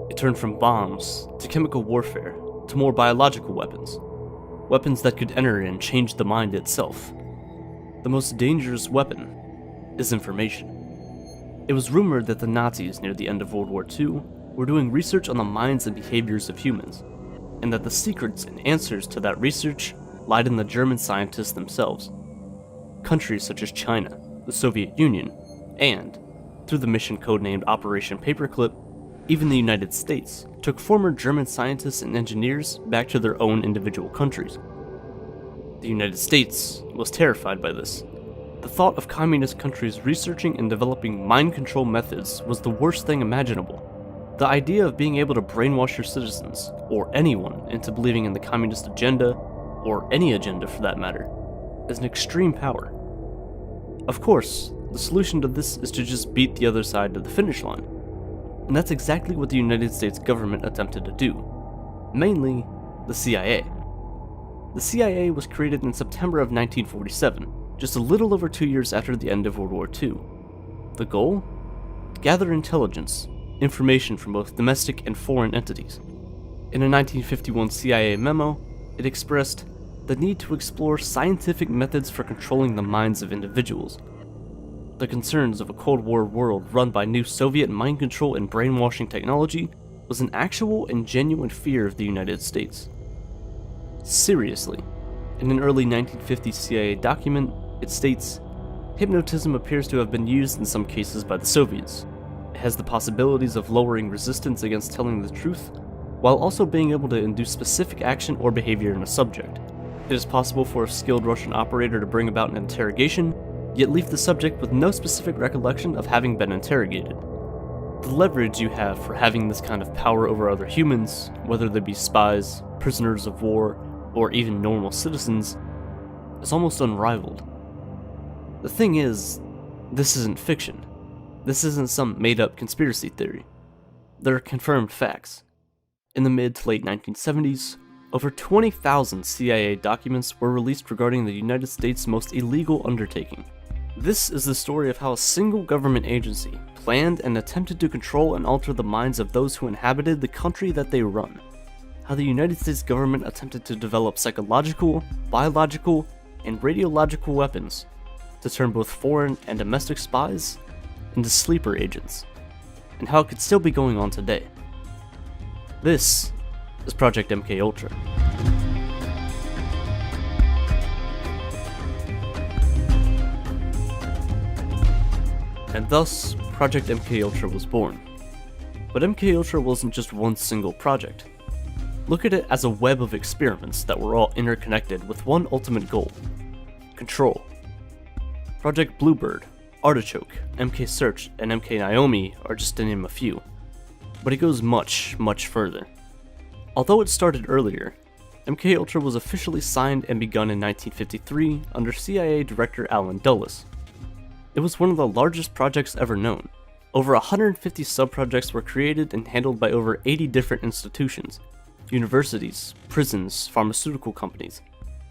It turned from bombs to chemical warfare to more biological weapons, weapons that could enter and change the mind itself. The most dangerous weapon is information. It was rumored that the Nazis near the end of World War II were doing research on the minds and behaviors of humans, and that the secrets and answers to that research lied in the German scientists themselves. Countries such as China, the Soviet Union, and, through the mission codenamed Operation Paperclip, even the United States took former German scientists and engineers back to their own individual countries. The United States was terrified by this. The thought of communist countries researching and developing mind control methods was the worst thing imaginable. The idea of being able to brainwash your citizens, or anyone, into believing in the communist agenda, or any agenda for that matter, is an extreme power. Of course, the solution to this is to just beat the other side to the finish line. And that's exactly what the United States government attempted to do. Mainly, the CIA. The CIA was created in September of 1947, just a little over 2 years after the end of World War II. The goal? Gather intelligence, information from both domestic and foreign entities. In a 1951 CIA memo, it expressed the need to explore scientific methods for controlling the minds of individuals. The concerns of a Cold War world run by new Soviet mind control and brainwashing technology was an actual and genuine fear of the United States. Seriously, in an early 1950s CIA document, it states, "Hypnotism appears to have been used in some cases by the Soviets. It has the possibilities of lowering resistance against telling the truth, while also being able to induce specific action or behavior in a subject. It is possible for a skilled Russian operator to bring about an interrogation, yet leave the subject with no specific recollection of having been interrogated. The leverage you have for having this kind of power over other humans, whether they be spies, prisoners of war, or even normal citizens, is almost unrivaled." The thing is, this isn't fiction. This isn't some made-up conspiracy theory. There are confirmed facts. In the mid to late 1970s, over 20,000 CIA documents were released regarding the United States' most illegal undertaking. This is the story of how a single government agency planned and attempted to control and alter the minds of those who inhabited the country that they run. How the United States government attempted to develop psychological, biological, and radiological weapons to turn both foreign and domestic spies into sleeper agents, and how it could still be going on today. This is Project MKUltra. And thus, Project MKUltra was born. But MKUltra wasn't just one single project. Look at it as a web of experiments that were all interconnected with one ultimate goal: control. Project Bluebird, Artichoke, MK Search, and MK Naomi are just to name a few. But it goes much, much further. Although it started earlier, MKUltra was officially signed and begun in 1953 under CIA Director Allen Dulles. It was one of the largest projects ever known. Over 150 subprojects were created and handled by over 80 different institutions, universities, prisons, pharmaceutical companies,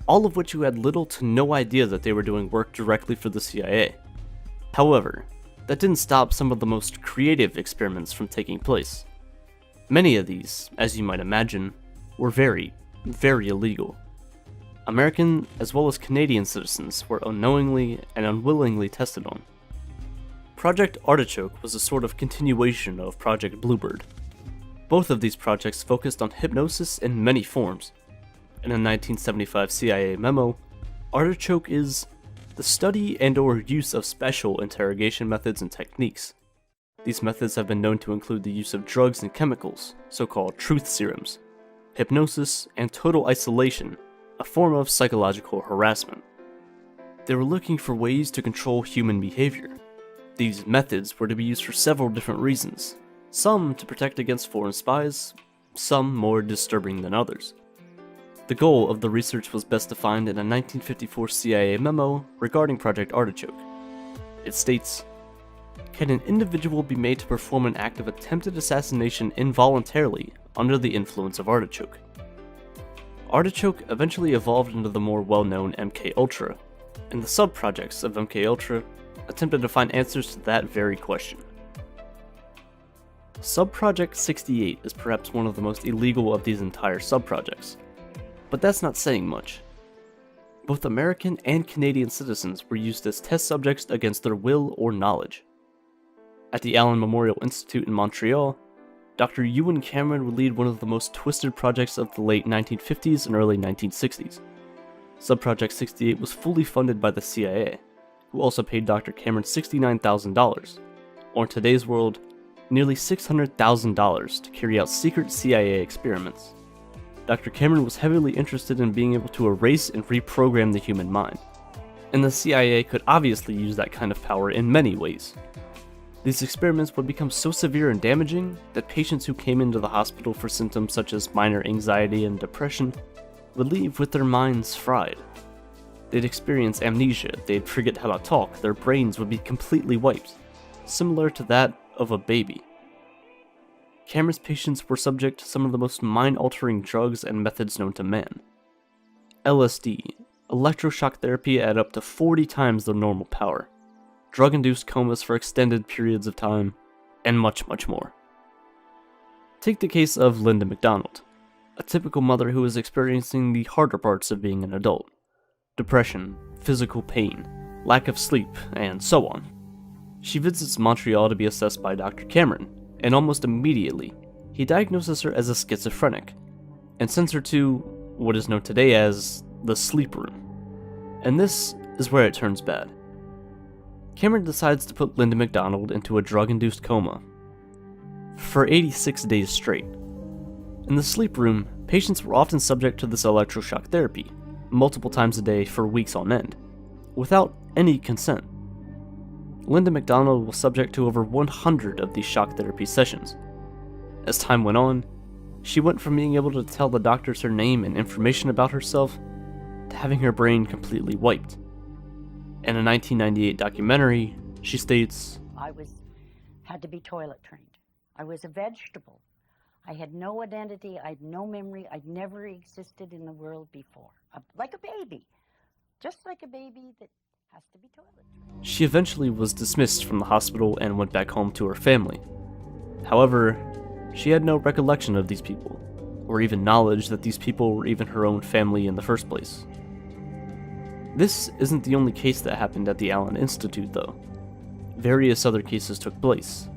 all of which you had little to no idea that they were doing work directly for the CIA. However, that didn't stop some of the most creative experiments from taking place. Many of these, as you might imagine, were very illegal. American as well as Canadian citizens were unknowingly and unwillingly tested on. Project Artichoke was a sort of continuation of Project Bluebird. Both of these projects focused on hypnosis in many forms. In a 1975 CIA memo, Artichoke is the study and/or use of special interrogation methods and techniques. These methods have been known to include the use of drugs and chemicals, so-called truth serums, hypnosis, and total isolation, a form of psychological harassment. They were looking for ways to control human behavior. These methods were to be used for several different reasons, some to protect against foreign spies, some more disturbing than others. The goal of the research was best defined in a 1954 CIA memo regarding Project Artichoke. It states, "Can an individual be made to perform an act of attempted assassination involuntarily under the influence of Artichoke?" Artichoke eventually evolved into the more well-known MKUltra, and the sub-projects of MKUltra attempted to find answers to that very question. Sub-Project 68 is perhaps one of the most illegal of these entire sub-projects, but that's not saying much. Both American and Canadian citizens were used as test subjects against their will or knowledge. At the Allen Memorial Institute in Montreal, Dr. Ewan Cameron would lead one of the most twisted projects of the late 1950s and early 1960s. Sub-Project 68 was fully funded by the CIA, who also paid Dr. Cameron $69,000, or in today's world, nearly $600,000 to carry out secret CIA experiments. Dr. Cameron was heavily interested in being able to erase and reprogram the human mind, and the CIA could obviously use that kind of power in many ways. These experiments would become so severe and damaging that patients who came into the hospital for symptoms such as minor anxiety and depression would leave with their minds fried. They'd experience amnesia, they'd forget how to talk, their brains would be completely wiped, similar to that of a baby. Cameron's patients were subject to some of the most mind-altering drugs and methods known to man. LSD, electroshock therapy at up to 40 times their normal power, drug-induced comas for extended periods of time, and much more. Take the case of Linda McDonald, a typical mother who is experiencing the harder parts of being an adult: depression, physical pain, lack of sleep, and so on. She visits Montreal to be assessed by Dr. Cameron, and almost immediately, he diagnoses her as a schizophrenic, and sends her to what is known today as the sleep room. And this is where it turns bad. Cameron decides to put Linda McDonald into a drug-induced coma for 86 days straight. In the sleep room, patients were often subject to this electroshock therapy, multiple times a day for weeks on end, without any consent. Linda McDonald was subject to over 100 of these shock therapy sessions. As time went on, she went from being able to tell the doctors her name and information about herself to having her brain completely wiped. In a 1998 documentary, she states, had to be toilet trained. I was a vegetable. I had no identity, I had no memory, I'd never existed in the world before. Like a baby. Just like a baby that has to be toilet trained. She eventually was dismissed from the hospital and went back home to her family. However, she had no recollection of these people, or even knowledge that these people were even her own family in the first place. This isn't the only case that happened at the Allen Institute, though. Various other cases took place.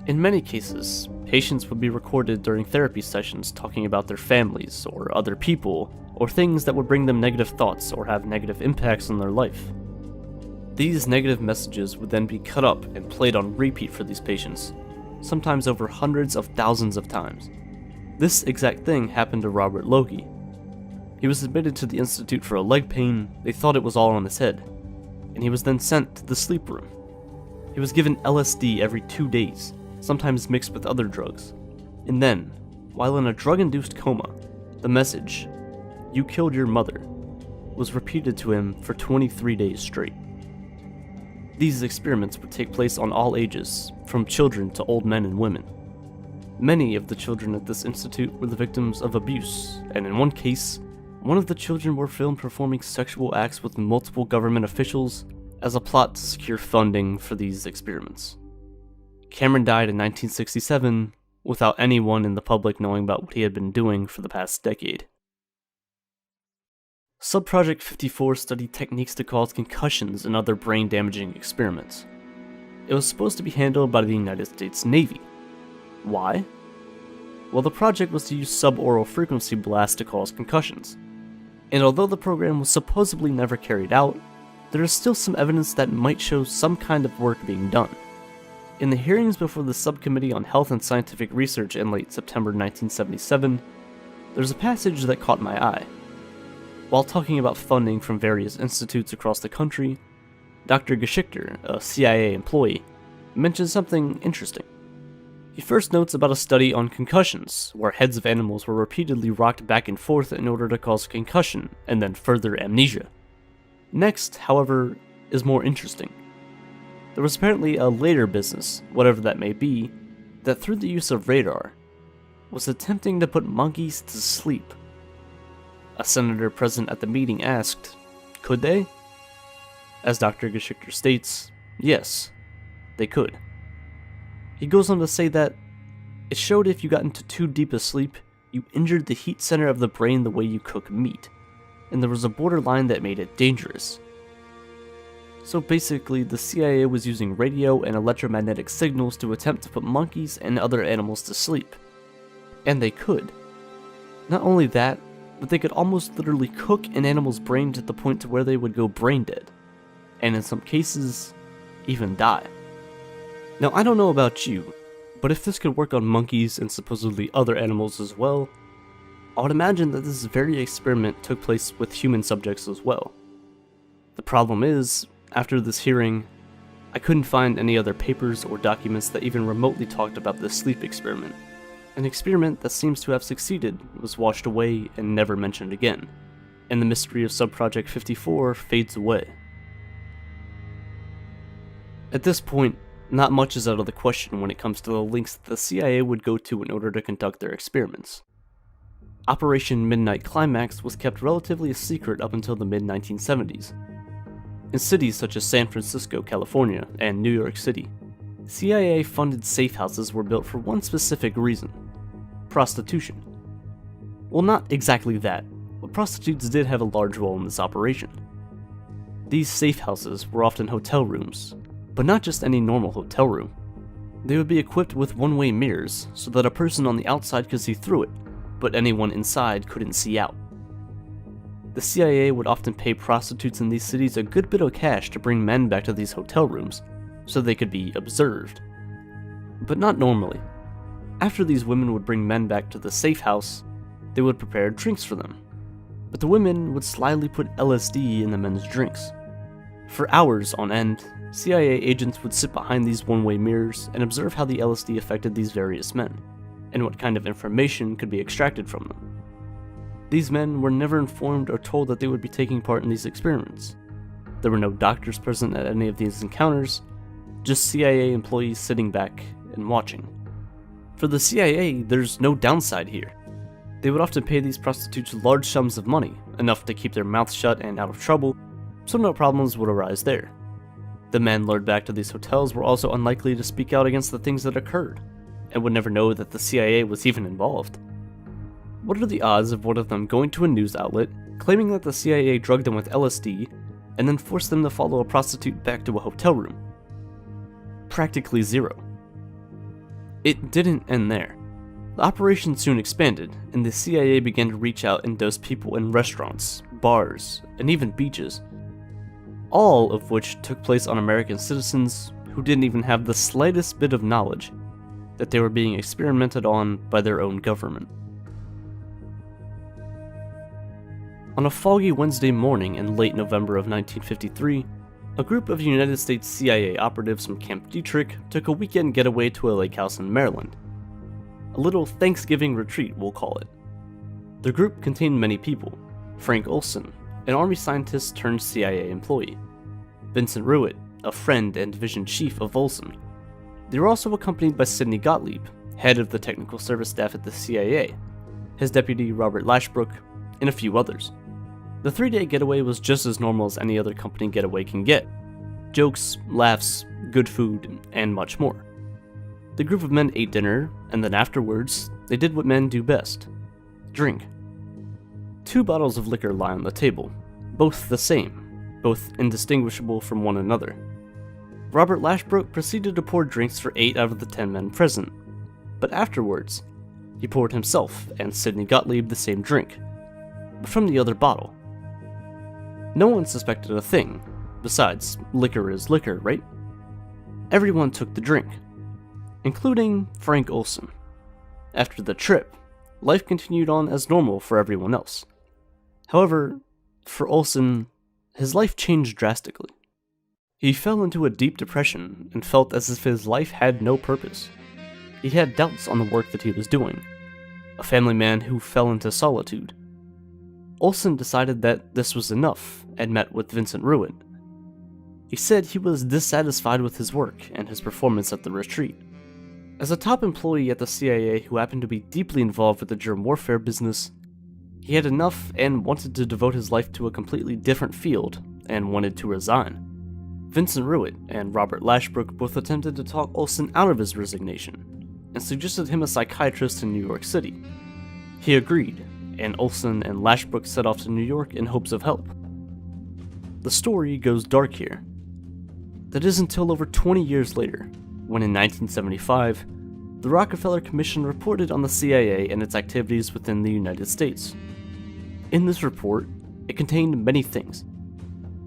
In many cases, patients would be recorded during therapy sessions talking about their families, or other people, or things that would bring them negative thoughts or have negative impacts on their life. These negative messages would then be cut up and played on repeat for these patients, sometimes over hundreds of thousands of times. This exact thing happened to Robert Logie. He was admitted to the institute for a leg pain. They thought it was all on his head, and he was then sent to the sleep room. He was given LSD every 2 days, sometimes mixed with other drugs, and then, while in a drug-induced coma, the message, "You killed your mother," was repeated to him for 23 days straight. These experiments would take place on all ages, from children to old men and women. Many of the children at this institute were the victims of abuse, and in one case, one of the children were filmed performing sexual acts with multiple government officials as a plot to secure funding for these experiments. Cameron died in 1967 without anyone in the public knowing about what he had been doing for the past decade. Subproject 54 studied techniques to cause concussions and other brain-damaging experiments. It was supposed to be handled by the United States Navy. Why? Well, the project was to use suboral frequency blasts to cause concussions. And although the program was supposedly never carried out, there is still some evidence that might show some kind of work being done. In the hearings before the Subcommittee on Health and Scientific Research in late September 1977, there's a passage that caught my eye. While talking about funding from various institutes across the country, Dr. Geschichter, a CIA employee, mentions something interesting. He first notes about a study on concussions, where heads of animals were repeatedly rocked back and forth in order to cause concussion and then further amnesia. Next, however, is more interesting. There was apparently a later business, whatever that may be, that through the use of radar, was attempting to put monkeys to sleep. A senator present at the meeting asked, could they? As Dr. Geschichter states, yes, they could. He goes on to say that it showed if you got into too deep a sleep, you injured the heat center of the brain the way you cook meat, and there was a borderline that made it dangerous. So basically, the CIA was using radio and electromagnetic signals to attempt to put monkeys and other animals to sleep. And they could. Not only that, but they could almost literally cook an animal's brain to the point to where they would go brain dead, and in some cases, even die. Now, I don't know about you, but if this could work on monkeys and supposedly other animals as well, I would imagine that this very experiment took place with human subjects as well. The problem is, after this hearing, I couldn't find any other papers or documents that even remotely talked about this sleep experiment. An experiment that seems to have succeeded was washed away and never mentioned again, and the mystery of Subproject 54 fades away. At this point, not much is out of the question when it comes to the lengths that the CIA would go to in order to conduct their experiments. Operation Midnight Climax was kept relatively a secret up until the mid-1970s. In cities such as San Francisco, California, and New York City, CIA-funded safe houses were built for one specific reason: prostitution. Well, not exactly that, but prostitutes did have a large role in this operation. These safe houses were often hotel rooms, but not just any normal hotel room. They would be equipped with one-way mirrors so that a person on the outside could see through it, but anyone inside couldn't see out. The CIA would often pay prostitutes in these cities a good bit of cash to bring men back to these hotel rooms, so they could be observed. But not normally. After these women would bring men back to the safe house, they would prepare drinks for them. But the women would slyly put LSD in the men's drinks. For hours on end, CIA agents would sit behind these one-way mirrors and observe how the LSD affected these various men, and what kind of information could be extracted from them. These men were never informed or told that they would be taking part in these experiments. There were no doctors present at any of these encounters, just CIA employees sitting back and watching. For the CIA, there's no downside here. They would often pay these prostitutes large sums of money, enough to keep their mouths shut and out of trouble, so no problems would arise there. The men lured back to these hotels were also unlikely to speak out against the things that occurred, and would never know that the CIA was even involved. What are the odds of one of them going to a news outlet, claiming that the CIA drugged them with LSD, and then forced them to follow a prostitute back to a hotel room? Practically zero. It didn't end there. The operation soon expanded, and the CIA began to reach out and dose people in restaurants, bars, and even beaches, all of which took place on American citizens who didn't even have the slightest bit of knowledge that they were being experimented on by their own government. On a foggy Wednesday morning in late November of 1953, a group of United States CIA operatives from Camp Detrick took a weekend getaway to a lake house in Maryland. A a little Thanksgiving retreat, we'll call it. The group contained many people: Frank Olson, an Army scientist turned CIA employee; Vincent Ruitt, a friend and division chief of Olson. They were also accompanied by Sidney Gottlieb, head of the technical service staff at the CIA, his deputy Robert Lashbrook, and a few others. The 3-day getaway was just as normal as any other company getaway can get: jokes, laughs, good food, and much more. The group of men ate dinner, and then afterwards, they did what men do best: drink. 2 bottles of liquor lie on the table, both the same, both indistinguishable from one another. Robert Lashbrook proceeded to pour drinks for 8 out of the 10 men present, but afterwards, he poured himself and Sidney Gottlieb the same drink, but from the other bottle. No one suspected a thing. Besides, liquor is liquor, right? Everyone took the drink, including Frank Olson. After the trip, life continued on as normal for everyone else. However, for Olson, his life changed drastically. He fell into a deep depression and felt as if his life had no purpose. He had doubts on the work that he was doing, a family man who fell into solitude. Olson decided that this was enough and met with Vincent Ruitt. He said he was dissatisfied with his work and his performance at the retreat. As a top employee at the CIA who happened to be deeply involved with the germ warfare business, he had enough and wanted to devote his life to a completely different field and wanted to resign. Vincent Ruitt and Robert Lashbrook both attempted to talk Olson out of his resignation and suggested him a psychiatrist in New York City. He agreed, and Olson and Lashbrook set off to New York in hopes of help. The story goes dark here. That is until over 20 years later, when in 1975, the Rockefeller Commission reported on the CIA and its activities within the United States. In this report, it contained many things.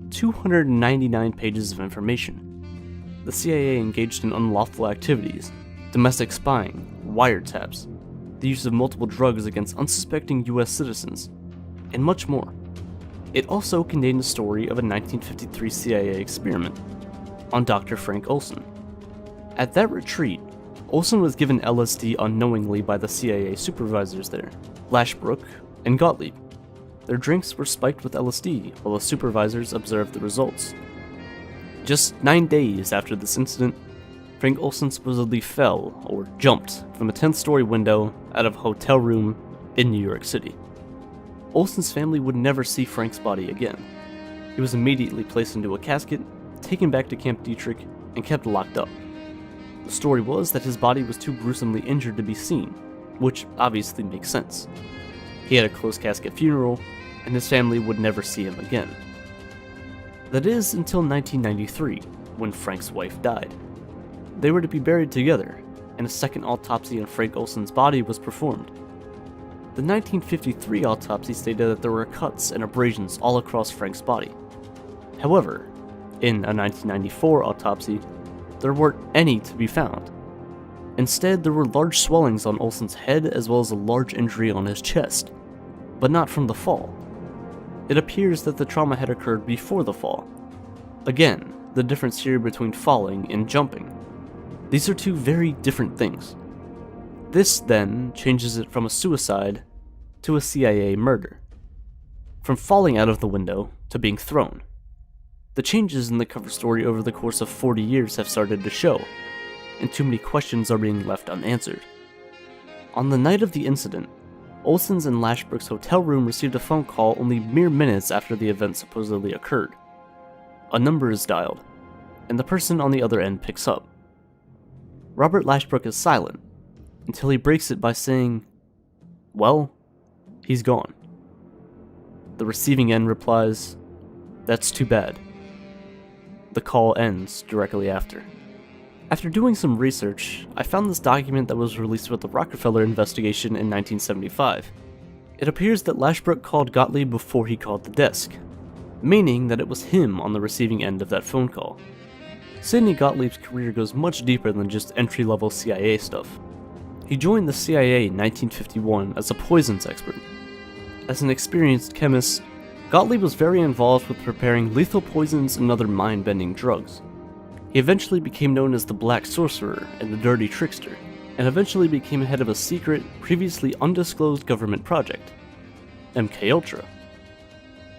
299 pages of information. The CIA engaged in unlawful activities, domestic spying, wiretaps, the use of multiple drugs against unsuspecting US citizens, and much more. It also contained the story of a 1953 CIA experiment on Dr. Frank Olson. At that retreat, Olson was given LSD unknowingly by the CIA supervisors there, Lashbrook and Gottlieb. Their drinks were spiked with LSD while the supervisors observed the results. Just 9 days after this incident, Frank Olson supposedly fell, or jumped, from a 10th-story window out of a hotel room in New York City. Olson's family would never see Frank's body again. He was immediately placed into a casket, taken back to Camp Dietrich, and kept locked up. The story was that his body was too gruesomely injured to be seen, which obviously makes sense. He had a closed-casket funeral, and his family would never see him again. That is until 1993, when Frank's wife died. They were to be buried together, and a second autopsy on Frank Olson's body was performed. The 1953 autopsy stated that there were cuts and abrasions all across Frank's body. However, in a 1994 autopsy, there weren't any to be found. Instead, there were large swellings on Olson's head as well as a large injury on his chest, but not from the fall. It appears that the trauma had occurred before the fall. Again, the difference here between falling and jumping. These are two very different things. This, then, changes it from a suicide to a CIA murder. From falling out of the window to being thrown. The changes in the cover story over the course of 40 years have started to show, and too many questions are being left unanswered. On the night of the incident, Olson's and Lashbrook's hotel room received a phone call only mere minutes after the event supposedly occurred. A number is dialed, and the person on the other end picks up. Robert Lashbrook is silent, until he breaks it by saying, "Well, he's gone." The receiving end replies, "That's too bad." The call ends directly after. After doing some research, I found this document that was released with the Rockefeller investigation in 1975. It appears that Lashbrook called Gottlieb before he called the desk, meaning that it was him on the receiving end of that phone call. Sidney Gottlieb's career goes much deeper than just entry-level CIA stuff. He joined the CIA in 1951 as a poisons expert. As an experienced chemist, Gottlieb was very involved with preparing lethal poisons and other mind-bending drugs. He eventually became known as the Black Sorcerer and the Dirty Trickster, and eventually became head of a secret, previously undisclosed government project, MKUltra.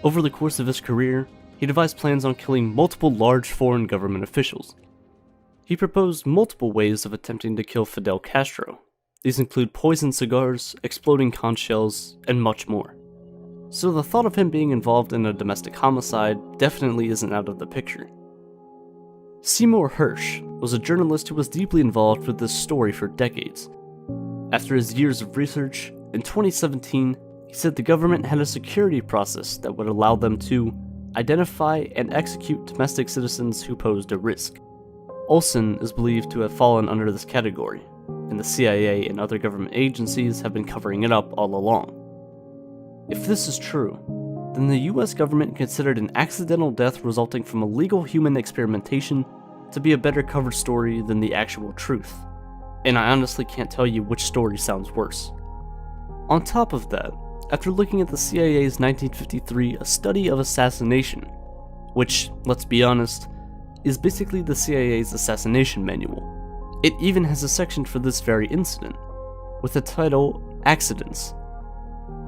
Over the course of his career, he devised plans on killing multiple large foreign government officials. He proposed multiple ways of attempting to kill Fidel Castro. These include poisoned cigars, exploding conch shells, and much more. So the thought of him being involved in a domestic homicide definitely isn't out of the picture. Seymour Hersh was a journalist who was deeply involved with this story for decades. After his years of research, in 2017, he said the government had a security process that would allow them to identify and execute domestic citizens who posed a risk. Olson is believed to have fallen under this category, and the CIA and other government agencies have been covering it up all along. If this is true, then the US government considered an accidental death resulting from illegal human experimentation to be a better covered story than the actual truth, and I honestly can't tell you which story sounds worse. On top of that, after looking at the CIA's 1953 A Study of Assassination, which, let's be honest, is basically the CIA's assassination manual, it even has a section for this very incident, with the title Accidents.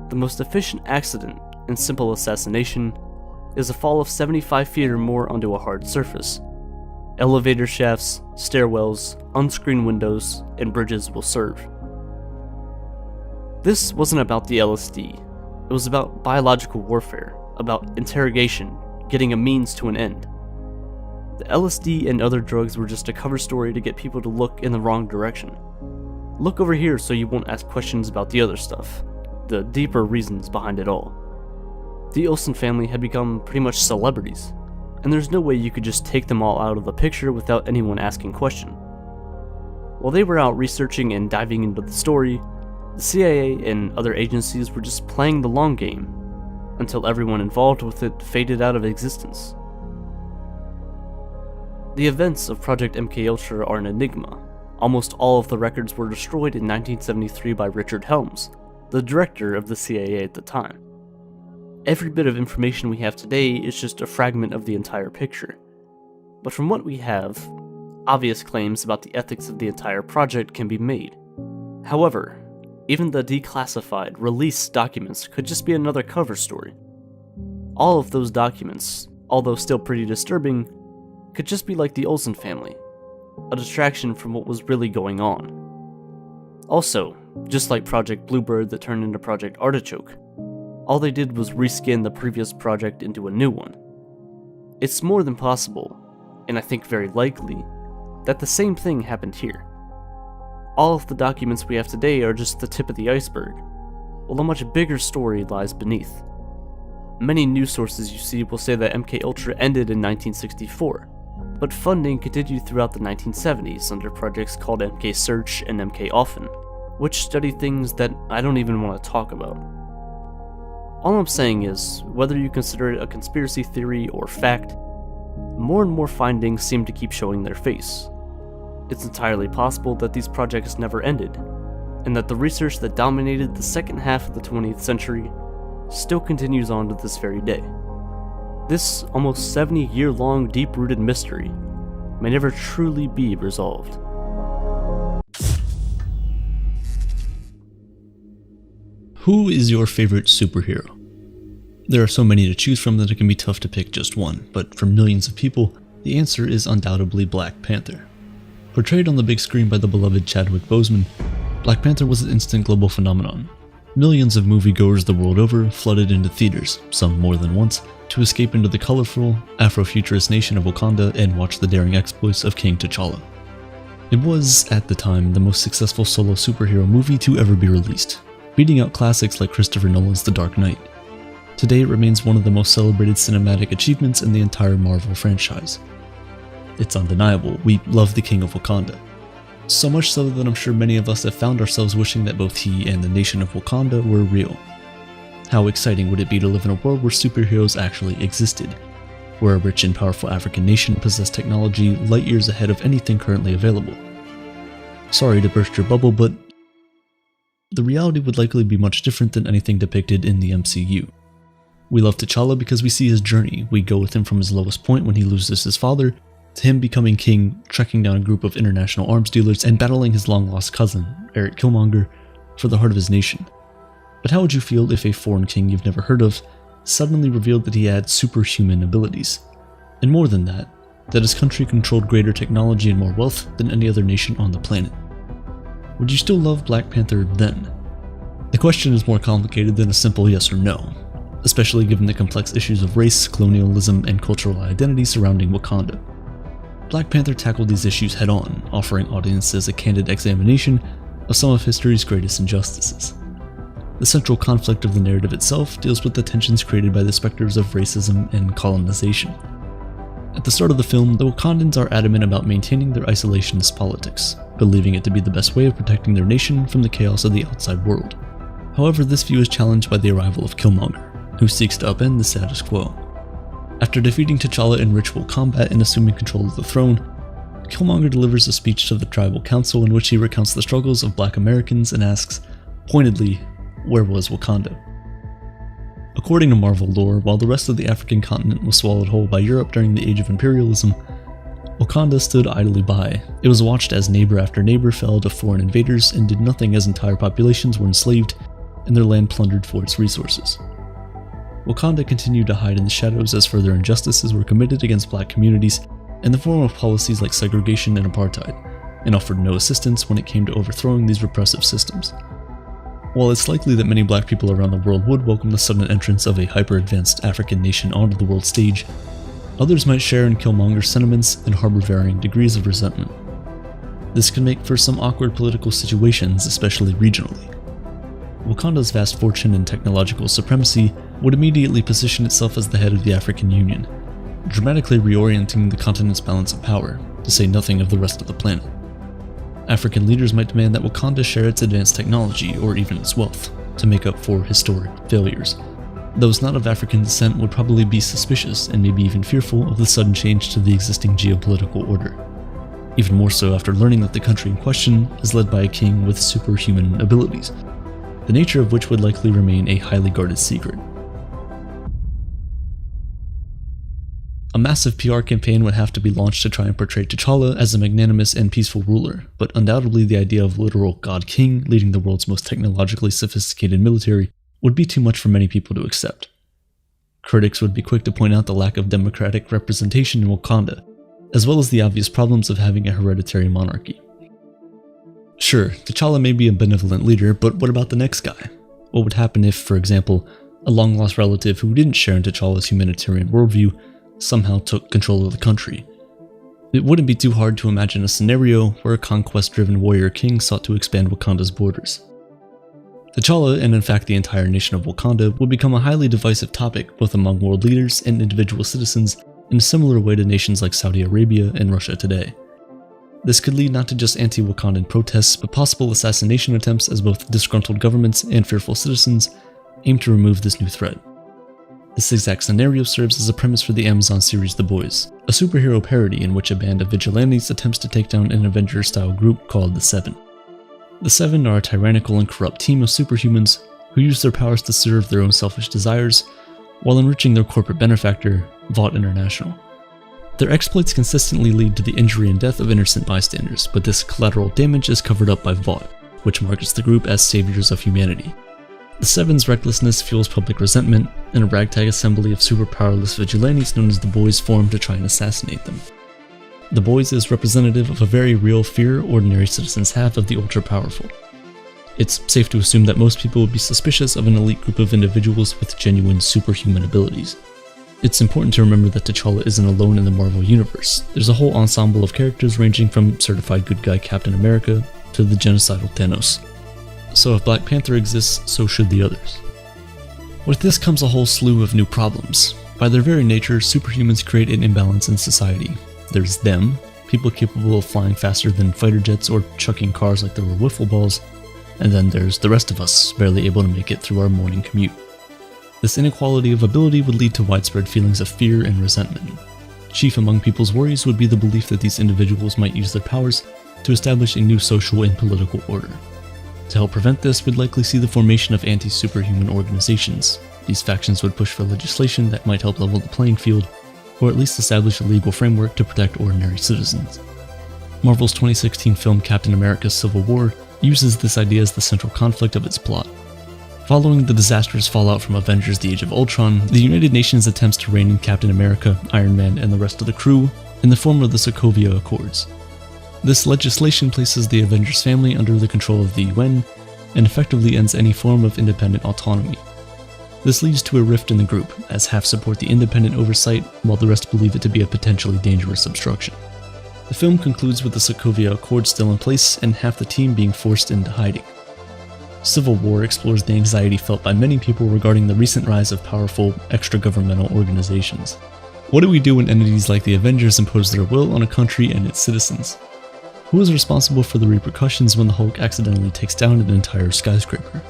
The most efficient accident in simple assassination is a fall of 75 feet or more onto a hard surface. Elevator shafts, stairwells, unscreened windows, and bridges will serve. This wasn't about the LSD. It was about biological warfare, about interrogation, getting a means to an end. The LSD and other drugs were just a cover story to get people to look in the wrong direction. Look over here so you won't ask questions about the other stuff, the deeper reasons behind it all. The Olson family had become pretty much celebrities, and there's no way you could just take them all out of the picture without anyone asking questions. While they were out researching and diving into the story, the CIA and other agencies were just playing the long game until everyone involved with it faded out of existence. The events of Project MKUltra are an enigma. Almost all of the records were destroyed in 1973 by Richard Helms, the director of the CIA at the time. Every bit of information we have today is just a fragment of the entire picture. But from what we have, obvious claims about the ethics of the entire project can be made. However, even the declassified, released documents could just be another cover story. All of those documents, although still pretty disturbing, could just be like the Olson family, a distraction from what was really going on. Also, just like Project Bluebird that turned into Project Artichoke, all they did was reskin the previous project into a new one. It's more than possible, and I think very likely, that the same thing happened here. All of the documents we have today are just the tip of the iceberg, while a much bigger story lies beneath. Many news sources you see will say that MKUltra ended in 1964, but funding continued throughout the 1970s under projects called MK Search and MK Often, which study things that I don't even want to talk about. All I'm saying is, whether you consider it a conspiracy theory or fact, more and more findings seem to keep showing their face. It's entirely possible that these projects never ended, and that the research that dominated the second half of the 20th century still continues on to this very day. This almost 70-year-long deep-rooted mystery may never truly be resolved. Who is your favorite superhero? There are so many to choose from that it can be tough to pick just one, but for millions of people, the answer is undoubtedly Black Panther. Portrayed on the big screen by the beloved Chadwick Boseman, Black Panther was an instant global phenomenon. Millions of moviegoers the world over flooded into theaters, some more than once, to escape into the colorful, Afrofuturist nation of Wakanda and watch the daring exploits of King T'Challa. It was, at the time, the most successful solo superhero movie to ever be released, beating out classics like Christopher Nolan's The Dark Knight. Today it remains one of the most celebrated cinematic achievements in the entire Marvel franchise. It's undeniable, we love the King of Wakanda. So much so that I'm sure many of us have found ourselves wishing that both he and the nation of Wakanda were real. How exciting would it be to live in a world where superheroes actually existed, where a rich and powerful African nation possessed technology light years ahead of anything currently available. Sorry to burst your bubble, but the reality would likely be much different than anything depicted in the MCU. We love T'Challa because we see his journey, we go with him from his lowest point when he loses his father, to him becoming king, tracking down a group of international arms dealers, and battling his long-lost cousin, Eric Killmonger, for the heart of his nation. But how would you feel if a foreign king you've never heard of suddenly revealed that he had superhuman abilities? And more than that his country controlled greater technology and more wealth than any other nation on the planet? Would you still love Black Panther then? The question is more complicated than a simple yes or no, especially given the complex issues of race, colonialism, and cultural identity surrounding Wakanda. Black Panther tackled these issues head-on, offering audiences a candid examination of some of history's greatest injustices. The central conflict of the narrative itself deals with the tensions created by the specters of racism and colonization. At the start of the film, the Wakandans are adamant about maintaining their isolationist politics, believing it to be the best way of protecting their nation from the chaos of the outside world. However, this view is challenged by the arrival of Killmonger, who seeks to upend the status quo. After defeating T'Challa in ritual combat and assuming control of the throne, Killmonger delivers a speech to the tribal council in which he recounts the struggles of Black Americans and asks, pointedly, where was Wakanda? According to Marvel lore, while the rest of the African continent was swallowed whole by Europe during the Age of Imperialism, Wakanda stood idly by. It was watched as neighbor after neighbor fell to foreign invaders and did nothing as entire populations were enslaved and their land plundered for its resources. Wakanda continued to hide in the shadows as further injustices were committed against Black communities in the form of policies like segregation and apartheid, and offered no assistance when it came to overthrowing these repressive systems. While it's likely that many Black people around the world would welcome the sudden entrance of a hyper-advanced African nation onto the world stage, others might share in Killmonger's sentiments and harbor varying degrees of resentment. This can make for some awkward political situations, especially regionally. Wakanda's vast fortune and technological supremacy would immediately position itself as the head of the African Union, dramatically reorienting the continent's balance of power, to say nothing of the rest of the planet. African leaders might demand that Wakanda share its advanced technology, or even its wealth, to make up for historic failures. Those not of African descent would probably be suspicious and maybe even fearful of the sudden change to the existing geopolitical order. Even more so after learning that the country in question is led by a king with superhuman abilities, the nature of which would likely remain a highly guarded secret. A massive PR campaign would have to be launched to try and portray T'Challa as a magnanimous and peaceful ruler, but undoubtedly the idea of literal God King leading the world's most technologically sophisticated military would be too much for many people to accept. Critics would be quick to point out the lack of democratic representation in Wakanda, as well as the obvious problems of having a hereditary monarchy. Sure, T'Challa may be a benevolent leader, but what about the next guy? What would happen if, for example, a long-lost relative who didn't share in T'Challa's humanitarian worldview somehow took control of the country? It wouldn't be too hard to imagine a scenario where a conquest-driven warrior king sought to expand Wakanda's borders. T'Challa, and in fact the entire nation of Wakanda, would become a highly divisive topic both among world leaders and individual citizens in a similar way to nations like Saudi Arabia and Russia today. This could lead not to just anti-Wakandan protests, but possible assassination attempts as both disgruntled governments and fearful citizens aim to remove this new threat. This exact scenario serves as a premise for the Amazon series The Boys, a superhero parody in which a band of vigilantes attempts to take down an Avengers-style group called the Seven. The Seven are a tyrannical and corrupt team of superhumans who use their powers to serve their own selfish desires while enriching their corporate benefactor, Vought International. Their exploits consistently lead to the injury and death of innocent bystanders, but this collateral damage is covered up by Vought, which markets the group as saviors of humanity. The Seven's recklessness fuels public resentment, and a ragtag assembly of super-powerless vigilantes known as the Boys form to try and assassinate them. The Boys is representative of a very real fear ordinary citizens have of the ultra-powerful. It's safe to assume that most people would be suspicious of an elite group of individuals with genuine superhuman abilities. It's important to remember that T'Challa isn't alone in the Marvel Universe. There's a whole ensemble of characters ranging from certified good guy Captain America to the genocidal Thanos. So if Black Panther exists, so should the others. With this comes a whole slew of new problems. By their very nature, superhumans create an imbalance in society. There's them, people capable of flying faster than fighter jets or chucking cars like they were wiffle balls, and then there's the rest of us, barely able to make it through our morning commute. This inequality of ability would lead to widespread feelings of fear and resentment. Chief among people's worries would be the belief that these individuals might use their powers to establish a new social and political order. To help prevent this, we'd likely see the formation of anti-superhuman organizations. These factions would push for legislation that might help level the playing field, or at least establish a legal framework to protect ordinary citizens. Marvel's 2016 film Captain America: Civil War uses this idea as the central conflict of its plot. Following the disastrous fallout from Avengers: The Age of Ultron, the United Nations attempts to rein in Captain America, Iron Man, and the rest of the crew in the form of the Sokovia Accords. This legislation places the Avengers family under the control of the UN and effectively ends any form of independent autonomy. This leads to a rift in the group, as half support the independent oversight while the rest believe it to be a potentially dangerous obstruction. The film concludes with the Sokovia Accords still in place and half the team being forced into hiding. Civil War explores the anxiety felt by many people regarding the recent rise of powerful, extra-governmental organizations. What do we do when entities like the Avengers impose their will on a country and its citizens? Who is responsible for the repercussions when the Hulk accidentally takes down an entire skyscraper?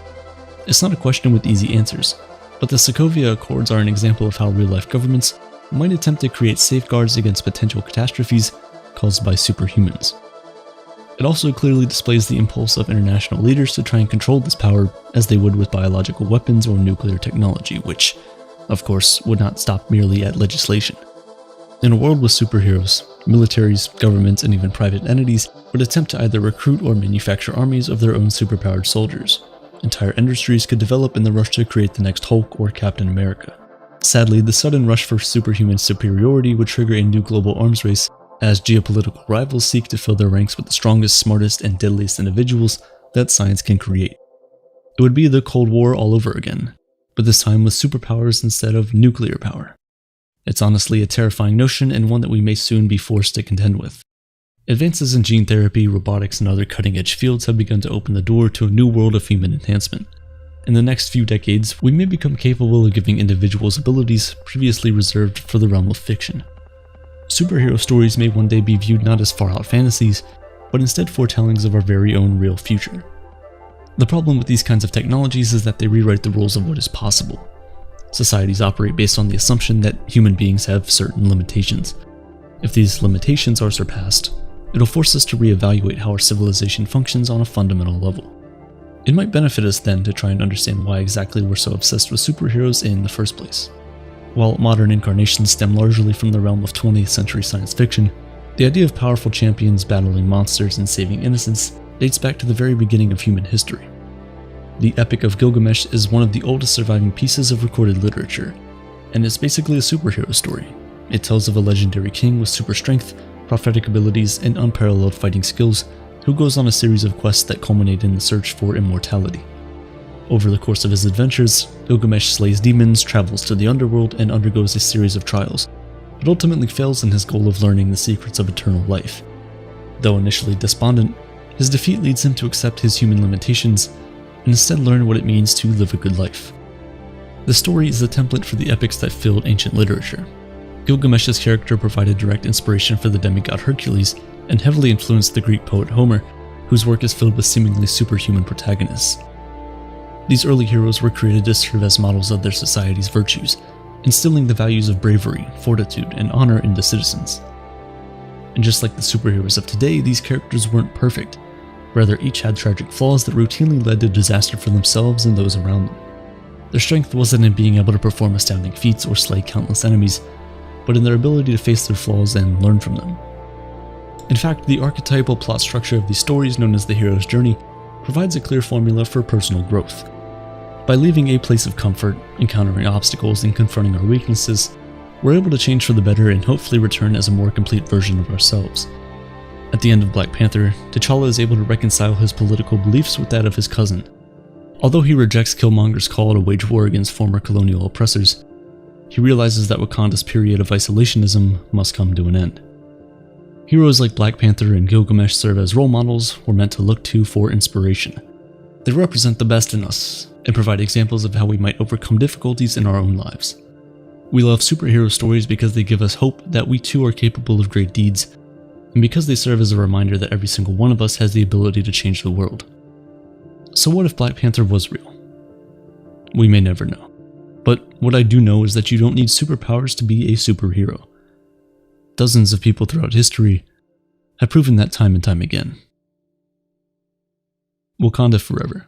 It's not a question with easy answers, but the Sokovia Accords are an example of how real-life governments might attempt to create safeguards against potential catastrophes caused by superhumans. It also clearly displays the impulse of international leaders to try and control this power as they would with biological weapons or nuclear technology, which, of course, would not stop merely at legislation. In a world with superheroes, militaries, governments, and even private entities would attempt to either recruit or manufacture armies of their own superpowered soldiers. Entire industries could develop in the rush to create the next Hulk or Captain America. Sadly, the sudden rush for superhuman superiority would trigger a new global arms race as geopolitical rivals seek to fill their ranks with the strongest, smartest, and deadliest individuals that science can create. It would be the Cold War all over again, but this time with superpowers instead of nuclear power. It's honestly a terrifying notion and one that we may soon be forced to contend with. Advances in gene therapy, robotics, and other cutting-edge fields have begun to open the door to a new world of human enhancement. In the next few decades, we may become capable of giving individuals abilities previously reserved for the realm of fiction. Superhero stories may one day be viewed not as far-out fantasies, but instead foretellings of our very own real future. The problem with these kinds of technologies is that they rewrite the rules of what is possible. Societies operate based on the assumption that human beings have certain limitations. If these limitations are surpassed, it'll force us to reevaluate how our civilization functions on a fundamental level. It might benefit us then to try and understand why exactly we're so obsessed with superheroes in the first place. While modern incarnations stem largely from the realm of 20th century science fiction, the idea of powerful champions battling monsters and saving innocents dates back to the very beginning of human history. The Epic of Gilgamesh is one of the oldest surviving pieces of recorded literature, and it's basically a superhero story. It tells of a legendary king with super strength, prophetic abilities, and unparalleled fighting skills who goes on a series of quests that culminate in the search for immortality. Over the course of his adventures, Gilgamesh slays demons, travels to the underworld, and undergoes a series of trials, but ultimately fails in his goal of learning the secrets of eternal life. Though initially despondent, his defeat leads him to accept his human limitations and instead learn what it means to live a good life. The story is a template for the epics that filled ancient literature. Gilgamesh's character provided direct inspiration for the demigod Hercules and heavily influenced the Greek poet Homer, whose work is filled with seemingly superhuman protagonists. These early heroes were created to serve as models of their society's virtues, instilling the values of bravery, fortitude, and honor into citizens. And just like the superheroes of today, these characters weren't perfect. Rather, each had tragic flaws that routinely led to disaster for themselves and those around them. Their strength wasn't in being able to perform astounding feats or slay countless enemies, but in their ability to face their flaws and learn from them. In fact, the archetypal plot structure of these stories, known as the hero's journey, provides a clear formula for personal growth. By leaving a place of comfort, encountering obstacles, and confronting our weaknesses, we're able to change for the better and hopefully return as a more complete version of ourselves. At the end of Black Panther, T'Challa is able to reconcile his political beliefs with that of his cousin. Although he rejects Killmonger's call to wage war against former colonial oppressors, he realizes that Wakanda's period of isolationism must come to an end. Heroes like Black Panther and Gilgamesh serve as role models we're meant to look to for inspiration. They represent the best in us and provide examples of how we might overcome difficulties in our own lives. We love superhero stories because they give us hope that we too are capable of great deeds, and because they serve as a reminder that every single one of us has the ability to change the world. So what if Black Panther was real? We may never know. But what I do know is that you don't need superpowers to be a superhero. Dozens of people throughout history have proven that time and time again. Wakanda forever.